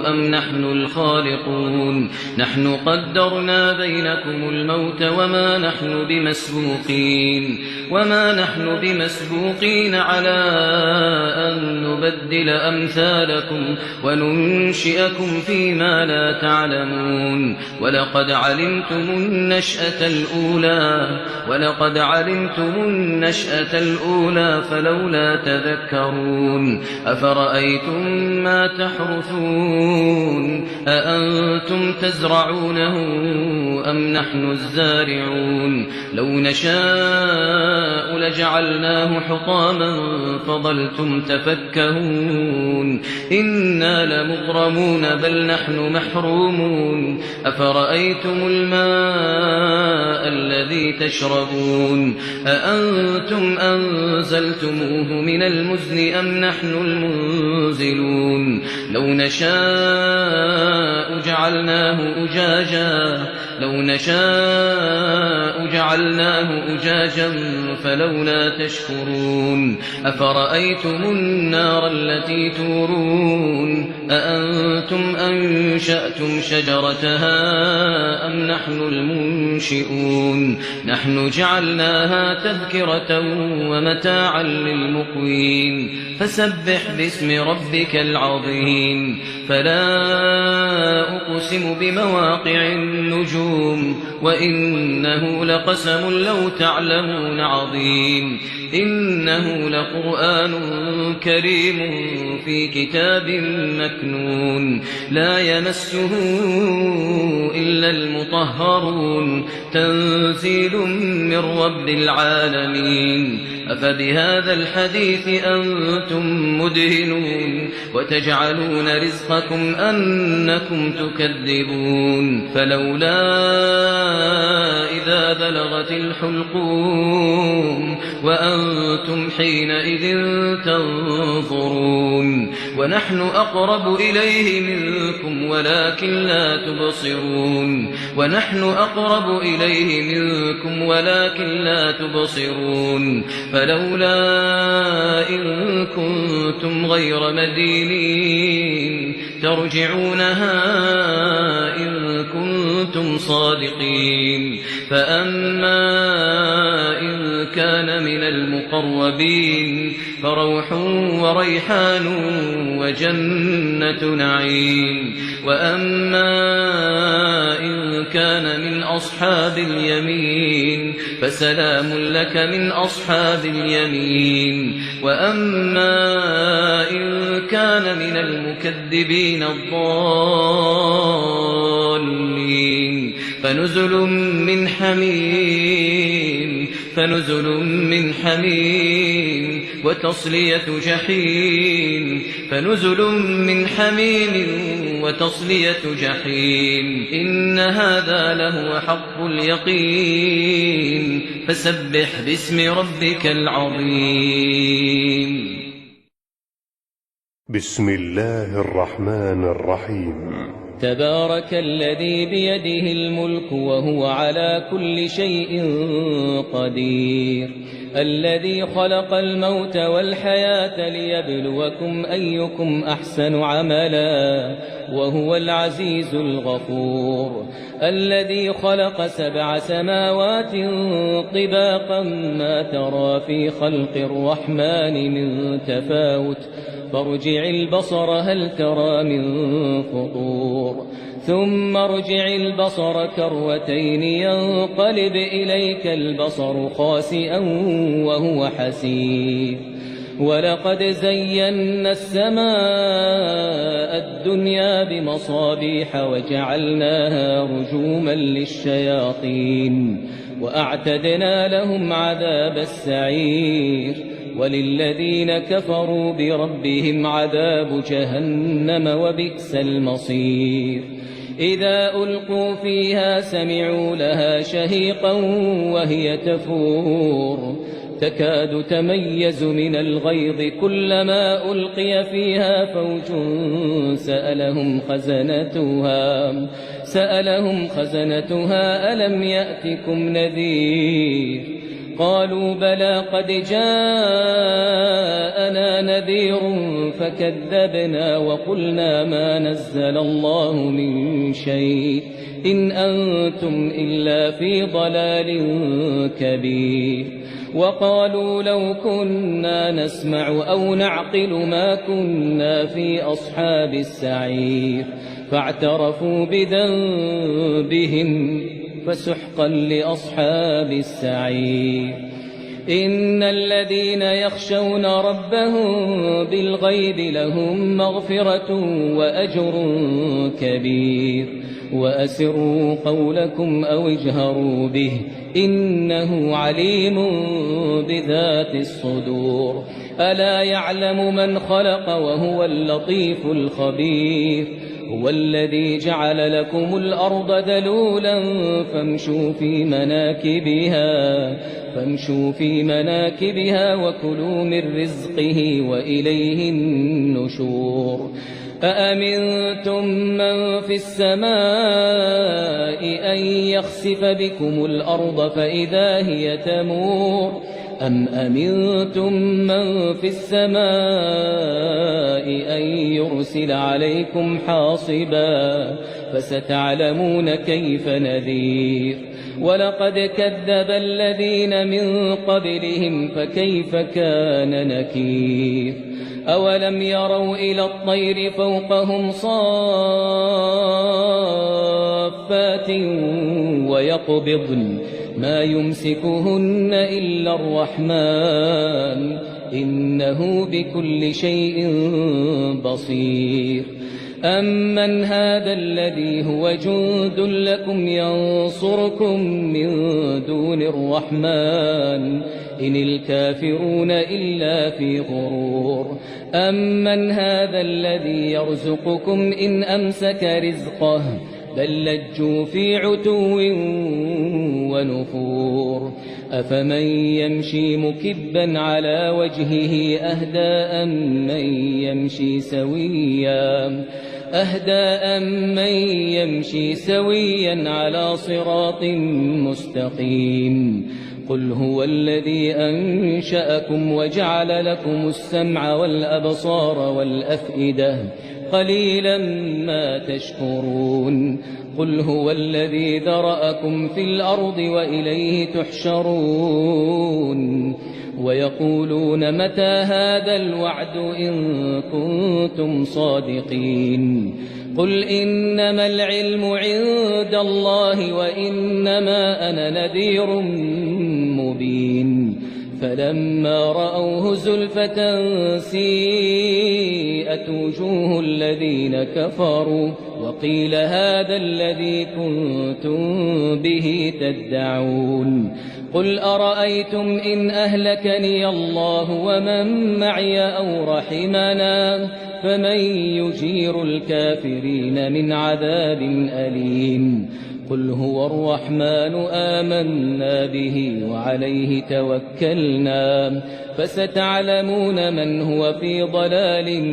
أم نحن الخالقون نحن قدرنا بينكم الموت وما نحن بمسبوقين على أن نبدل أمثالكم وننشئكم فيما لا تعلمون ولقد علمتم النشأة الأولى فلولا تذكرون أفرأيتم ما تحرثون أأنتم تزرعونه أم نحن الزارعون لو نشاء لجعلناه حطاما فظلتم تفكهون إنا لمغرمون بل نحن محرومون أفرأيتم الماء الذي تشربون أأنتم أنزلتموه من المزن أم نحن المنزلون لو نشاء جعلناه أجاجا فلولا تشكرون أفرأيتم النار التي تورون أأنتم أنشأتم شجرتها أم نحن المنشئون نحن جعلناها تذكرة ومتاعا للمقوين فسبح باسم ربك العظيم فلا أقسم بمواقع النجوم وإنه لقسم لو تعلمون عظيم إنه لقرآن كريم في كتاب مكنون لا يمسه إلا المطهرون تنزيل من رب العالمين أفبهذا الحديث أنتم مدهنون وتجعلون رزقكم أنكم تكذبون فلولا إذا بلغت الحلقوم وأنتم حينئذ تنظرون ونحن أقرب إليه منكم ولكن لا تبصرون فلولا إن كنتم غير مدينين ترجعونها إن كنتم كنتم صادقين. فأما إن كان من المقربين فروح وريحان وجنة نعيم. وأما إن كان من أصحاب اليمين فسلام لك من أصحاب اليمين. وأما إن كان من المكذبين الضالين فنزل من حميم وتصلية جحيم إن هذا لهو حق اليقين. فسبح باسم ربك العظيم. بسم الله الرحمن الرحيم. تبارك الذي بيده الملك وهو على كل شيء قدير. الذي خلق الموت والحياة ليبلوكم أيكم أحسن عملا وهو العزيز الغفور. الذي خلق 7 سماوات طباقا ما ترى في خلق الرحمن من تفاوت فارجع البصر هل ترى من فطور. ثم ارجع البصر كرتين ينقلب إليك البصر خاسئا وهو حسير. ولقد زينا السماء الدنيا بمصابيح وجعلناها رجوما للشياطين وأعتدنا لهم عذاب السعير. وللذين كفروا بربهم عذاب جهنم وبئس المصير. إذا ألقوا فيها سمعوا لها شهيقا وهي تفور تكاد تميز من الغيظ كلما ألقي فيها فوج سألهم خزنتها ألم يأتكم نذير. قالوا بلى قد جاءنا نذير فكذبنا وقلنا ما نزل الله من شيء إن أنتم إلا في ضلال كبير. وقالوا لو كنا نسمع أو نعقل ما كنا في أصحاب السعير. فاعترفوا بذنبهم فسحقا لأصحاب السعير. إن الذين يخشون ربهم بالغيب لهم مغفرة وأجر كبير. وأسروا قولكم أو اجهروا به إنه عليم بذات الصدور. ألا يعلم من خلق وهو اللطيف الخبير. هو الذي جعل لكم الأرض ذلولا فامشوا في مناكبها وكلوا من رزقه وإليه النشور. أأمنتم من في السماء أن يخسف بكم الأرض فإذا هي تمور أم أمنتم من في السماء أن يرسل عليكم حاصبا فستعلمون كيف نذير. ولقد كذب الذين من قبلهم فكيف كان نكير. أولم يروا إلى الطير فوقهم صافات ويقبضن ما يمسكهن إلا الرحمن إنه بكل شيء بصير. أمن هذا الذي هو جند لكم ينصركم من دون الرحمن إن الكافرون إلا في غرور. أمن هذا الذي يرزقكم إن أمسك رزقه بل لجوا في عتو ونفور. أفمن يمشي مكبا على وجهه أهدى أمن يمشي سويا على صراط مستقيم. قل هو الذي أنشأكم وجعل لكم السمع والأبصار والأفئدة قليلا ما تشكرون قل هو الذي ذرأكم في الأرض وإليه تحشرون ويقولون متى هذا الوعد إن كنتم صادقين قل إنما العلم عند الله وإنما أنا نذير مبين فلما رأوه زلفة سيئت وجوه الذين كفروا وقيل هذا الذي كنتم به تدعون قل أرأيتم إن أهلكني الله ومن معي أو رحمنا فمن يجير الكافرين من عذاب أليم قل هو الرحمن آمنا به وعليه توكلنا فستعلمون من هو في ضلال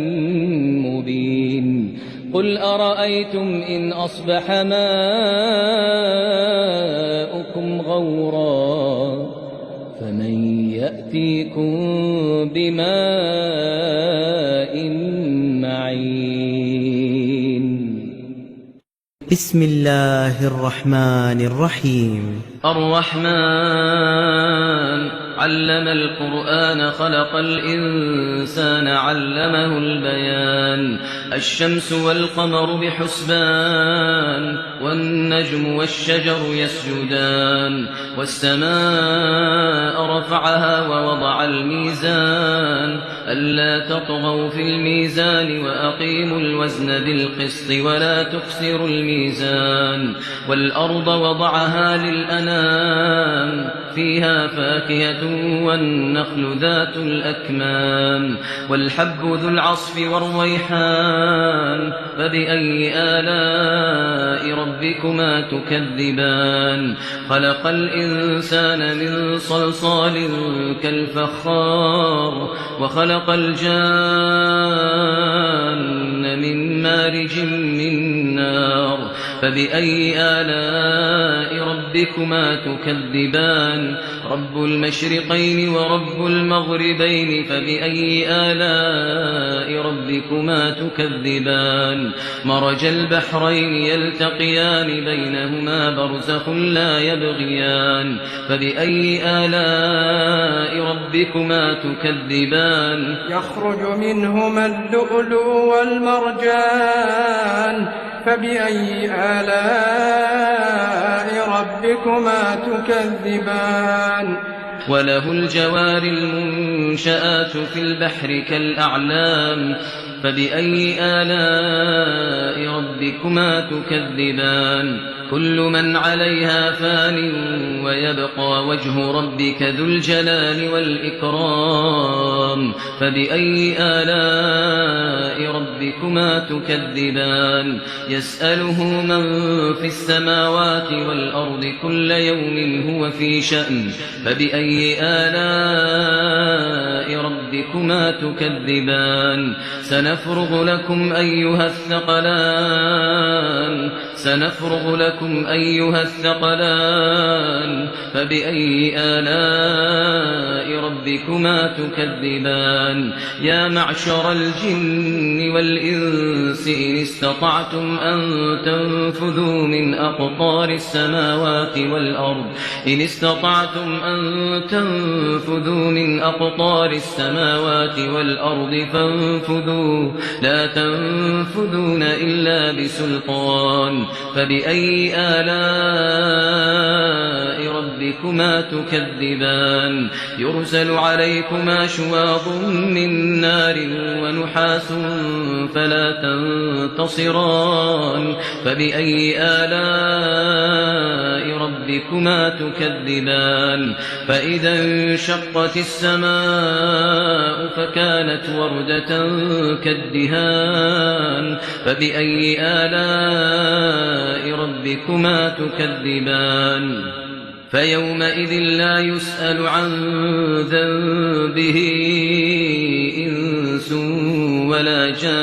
مبين قل أرأيتم إن أصبح ماؤكم غورا فمن يأتيكم بماء معين بسم الله الرحمن الرحيم الرحمن علم القرآن خلق الإنسان علمه البيان الشمس والقمر بحسبان والنجم والشجر يسجدان والسماء رفعها ووضع الميزان ألا تطغوا في الميزان وأقيموا الوزن بالقسط ولا تخسروا الميزان والأرض وضعها للأنام فيها فاكهة والنخل ذات الأكمام والحب ذو العصف والريحان فبأي آلاء ربكما تكذبان خلق الإنسان من صلصال كالفخار وخلق الجان من مارج من نار فبأي آلاء ربكما تكذبان رب المشرقين ورب المغربين فبأي آلاء ربكما تكذبان مرج البحرين يلتقيان بينهما برزخ لا يبغيان فبأي آلاء ربكما تكذبان يخرج منهما اللؤلؤ والمرجان فبأي آلاء ربكما تكذبان وله الجوار المنشآت في البحر كالأعلام فبأي آلاء ربكما تكذبان كل من عليها فان ويبقى وجه ربك ذو الجلال والإكرام فبأي آلاء ربكما تكذبان يسأله من في السماوات والأرض كل يوم هو في شأن فبأي آلاء ربكما تكذبان سنفرغ لكم أيها الثقلان فبأي آلاء ربكما تكذبان يا معشر الجن والإنس إن استطعتم أن تنفذوا من أقطار السماوات والأرض فانفذوا لا تنفذون إلا بسلطان فبأي آلاء ربكما تكذبان يرسل عليكما شواظ من نار ونحاس فلا تنتصران فبأي آلاء ربكما تكذبان فإذا انشقت السماء فكانت وردة كالدهان فبأي آلاء ربكما تكذبان فيومئذ لا يسأل عن ذنبه إنس ولا جان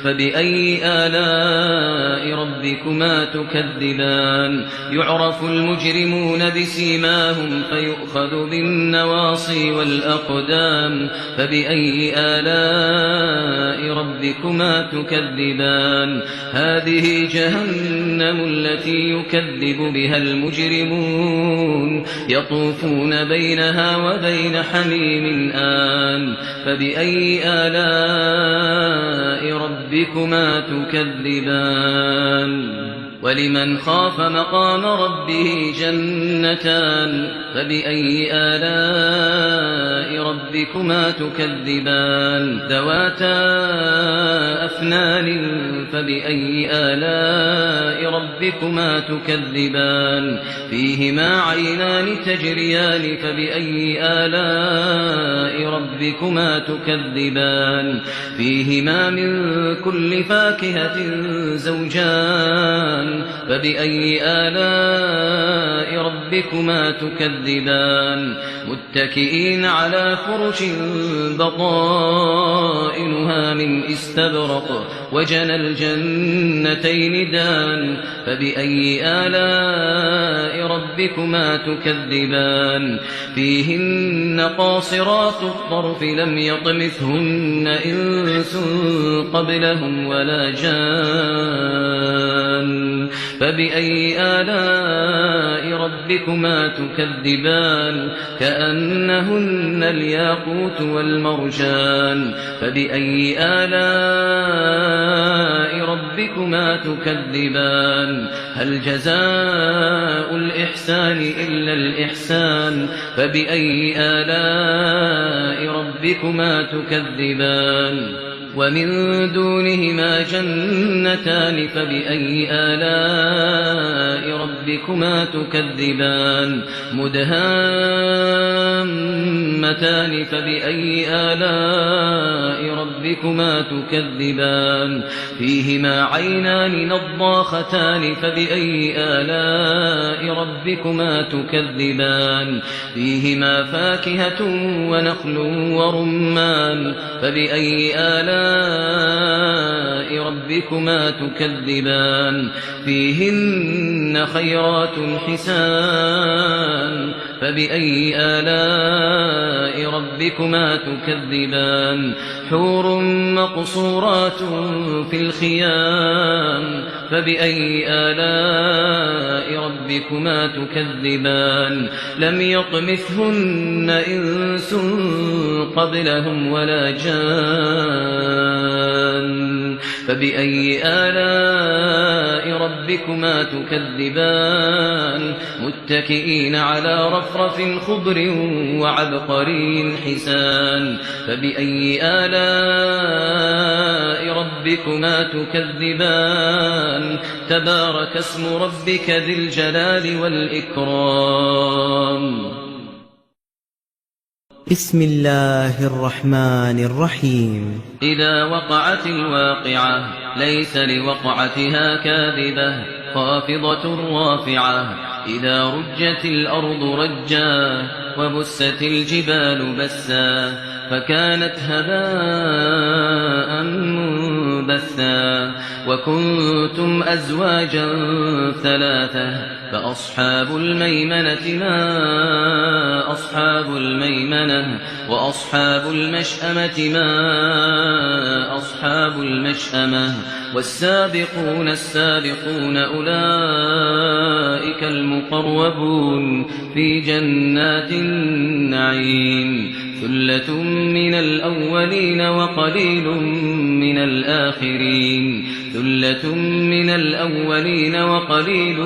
فبأي آلاء ربكما تكذبان يعرف المجرمون بسيماهم فيؤخذ بالنواصي والأقدام فبأي آلاء ربكما تكذبان هذه جهنم التي يكذب بها المجرمون يطوفون بينها وبين حميم آن فبأي آلاء ربكما تكذبان ولمن خاف مقام ربه جنتان فبأي آلاء ربكما تكذبان ذواتا أفنان فبأي آلاء ربكما تكذبان فيهما عينان تجريان فبأي آلاء ربكما تكذبان فيهما من كل فاكهة زوجان فبأي آلاء ربكما تكذبان متكئين على فرش بطائنها من استبرق وجنى الجنتين دان فبأي آلاء ربكما تكذبان فيهن قاصرات الطرف لم يطمثهن إنس قبلهم ولا جان فبأي آلاء ربكما تكذبان كأنهن الياقوت والمرجان فبأي آلاء ربكما تكذبان هل جزاء الإحسان إلا الإحسان فبأي آلاء ربكما تكذبان ومن دونهما جنتان فبأي آلاء ربكما تكذبان مدهامتان فبأي آلاء ربكما تكذبان فيهما عينان نضاختان فبأي آلاء ربكما تكذبان فيهما فاكهة ونخل ورمان فبأي آلاء ربكما تكذبان فيهن خيرات حسان فبأي آلاء ربكما تكذبان حور مقصورات في الخيام فبأي آلاء ربكما تكذبان لم يطمثهن إنس قبلهم ولا جان فبأي آلاء ربكما تكذبان متكئين على رفرف خضر وعبقري حسان فبأي آلاء ربكما تكذبان تبارك اسم ربك ذي الجلال والإكرام بسم الله الرحمن الرحيم إذا وقعت الواقعة ليس لوقعتها كاذبة خافضة رافعة إذا رجت الأرض رجا وبست الجبال بسا فكانت هباء منبثا وكنتم أزواجا ثلاثة فأصحاب الميمنة ما أصحاب الميمنة وأصحاب المشأمة ما أصحاب المشأمة والسابقون السابقون أولئك المقربون في جنات النعيم ثلة من الأولين وقليل من الآخرين ثلة من الأولين وقليل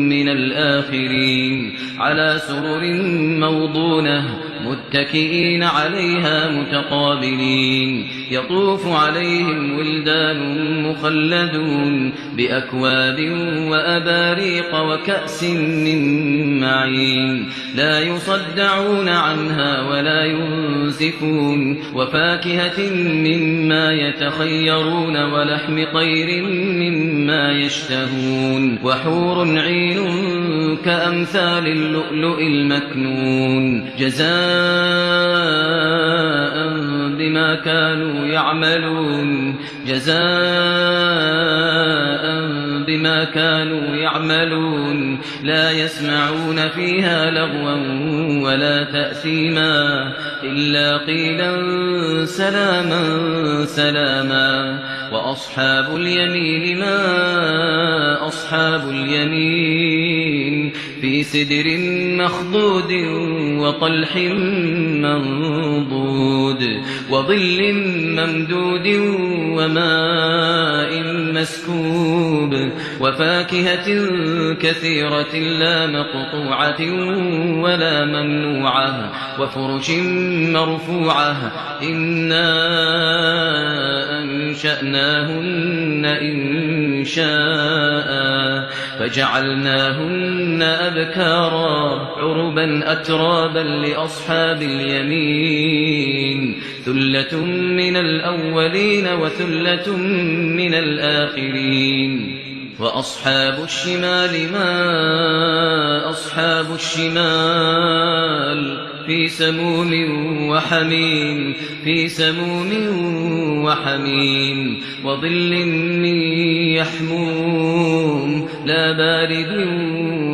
من الآخرين على سرر موضونة متكئين عليها متقابلين يطوف عليهم ولدان مخلدون بأكواب وأباريق وكأس من معين لا يصدعون عنها ولا ينزفون وفاكهة مما يتخيرون ولحم طير مما يشتهون وحور عين كأمثال اللؤلؤ المكنون جزاء بما كانوا يعملون بما كانوا يعملون لا يسمعون فيها لغوا ولا تأثيما إلا قيلا سلاما سلاما وأصحاب اليمين ما أصحاب اليمين في سدر مخضود وطلح منضود وظل ممدود وماء مسكوب وفاكهة كثيرة لا مقطوعة ولا ممنوعة وفرش مرفوعة إنا أنشأناهن إنشاء فجعلناهن أبكارا عربا أترابا لأصحاب اليمين ثلة من الأولين وثلة من الآخرين وأصحاب الشمال ما أصحاب الشمال في سموم وحميم وظل من يحموم لا بارد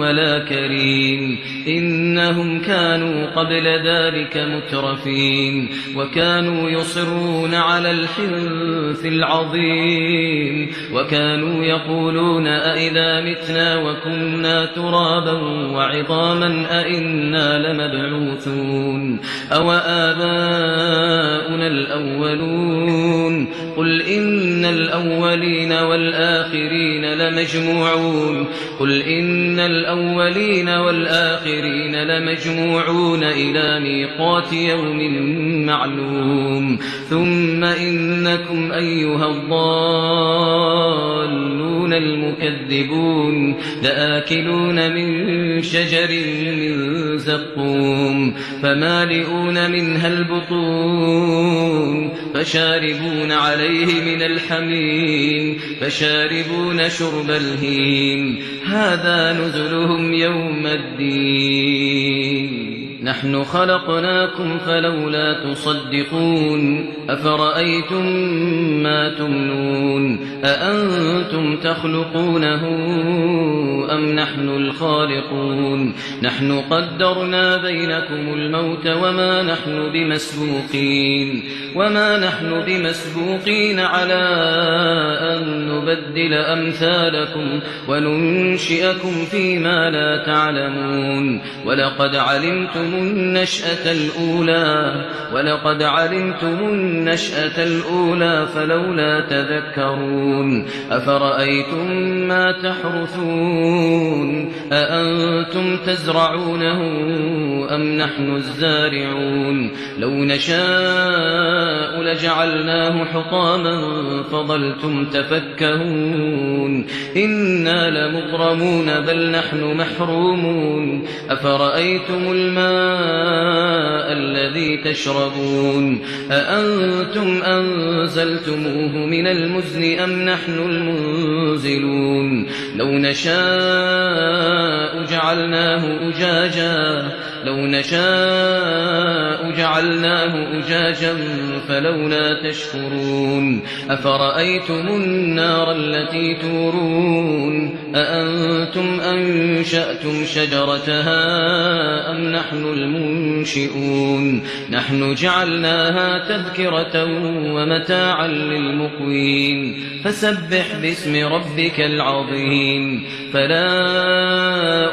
ولا كريم إنهم كانوا قبل ذلك مترفين وكانوا يصرون على الحنث العظيم وكانوا يقولون أئذا متنا وكنا ترابا وعظاما أئنا لمبعوثون أو آباؤنا الأولون قل إن الأولين والآخرين لمجموعون إلى ميقات يوم معلوم ثم إنكم أيها الضالون المكذبون لآكلون من شجر من زقوم فمالئون منها البطون فشاربون عليه من الحميم فشاربون شرب الهيم هذا نزلهم يوم الدين نحن خلقناكم فلولا تصدقون أفرأيتم ما تمنون أأنتم تخلقونه أم نحن الخالقون نحن قدرنا بينكم الموت وما نحن بمسبوقين على أن نبدل أمثالكم وننشئكم فيما لا تعلمون ولقد علمتم النشأة الأولى فلولا تذكرون أفرأيتم ما تحرثون أأنتم تزرعونه أم نحن الزارعون لو نشاء لجعلناه حطاما فظلتم تفكهون إنا لمغرمون بل نحن محرومون أفرأيتم الماء الذي تشربون أأنتم أنزلتموه من المزن أم نحن المنزلون لو نشاء جعلناه أجاجا فلولا تشكرون أفرأيتم النار التي تورون أأنتم أنشأتم شجرتها أم نحن المنشئون نحن جعلناها تذكرة ومتاعا للمقوين فسبح باسم ربك العظيم فلا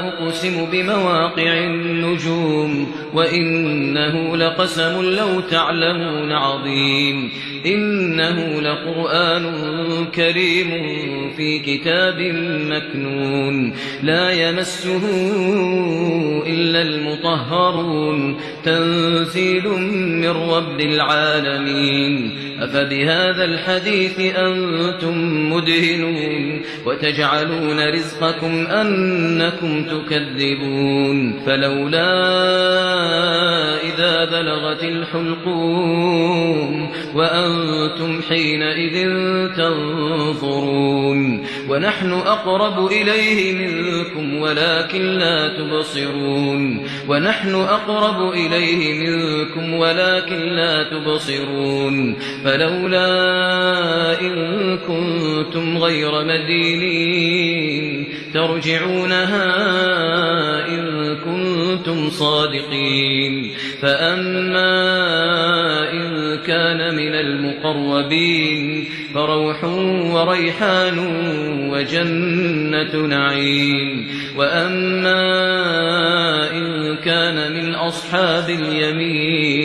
أقسم بمواقع النجوم وإنه لقسم لو تعلمون عظيم إنه لقرآن كريم في كتاب مكنون لا يمسه إلا المطهرون تنزيل من رب العالمين أفبهذا الحديث أنتم مدهنون وتجعلون رزقكم أنكم تكذبون فلولا إذا بلغت الحلقوم وأنتم وأنتم حينئذ تنظرون ونحن أقرب إليه منكم ولكن لا تبصرون فلولا إن كنتم غير مدينين ترجعونها إن كنتم صادقين فأما إن كان من المقربين فروح وريحان وجنة نعيم وأما إن كان من أصحاب اليمين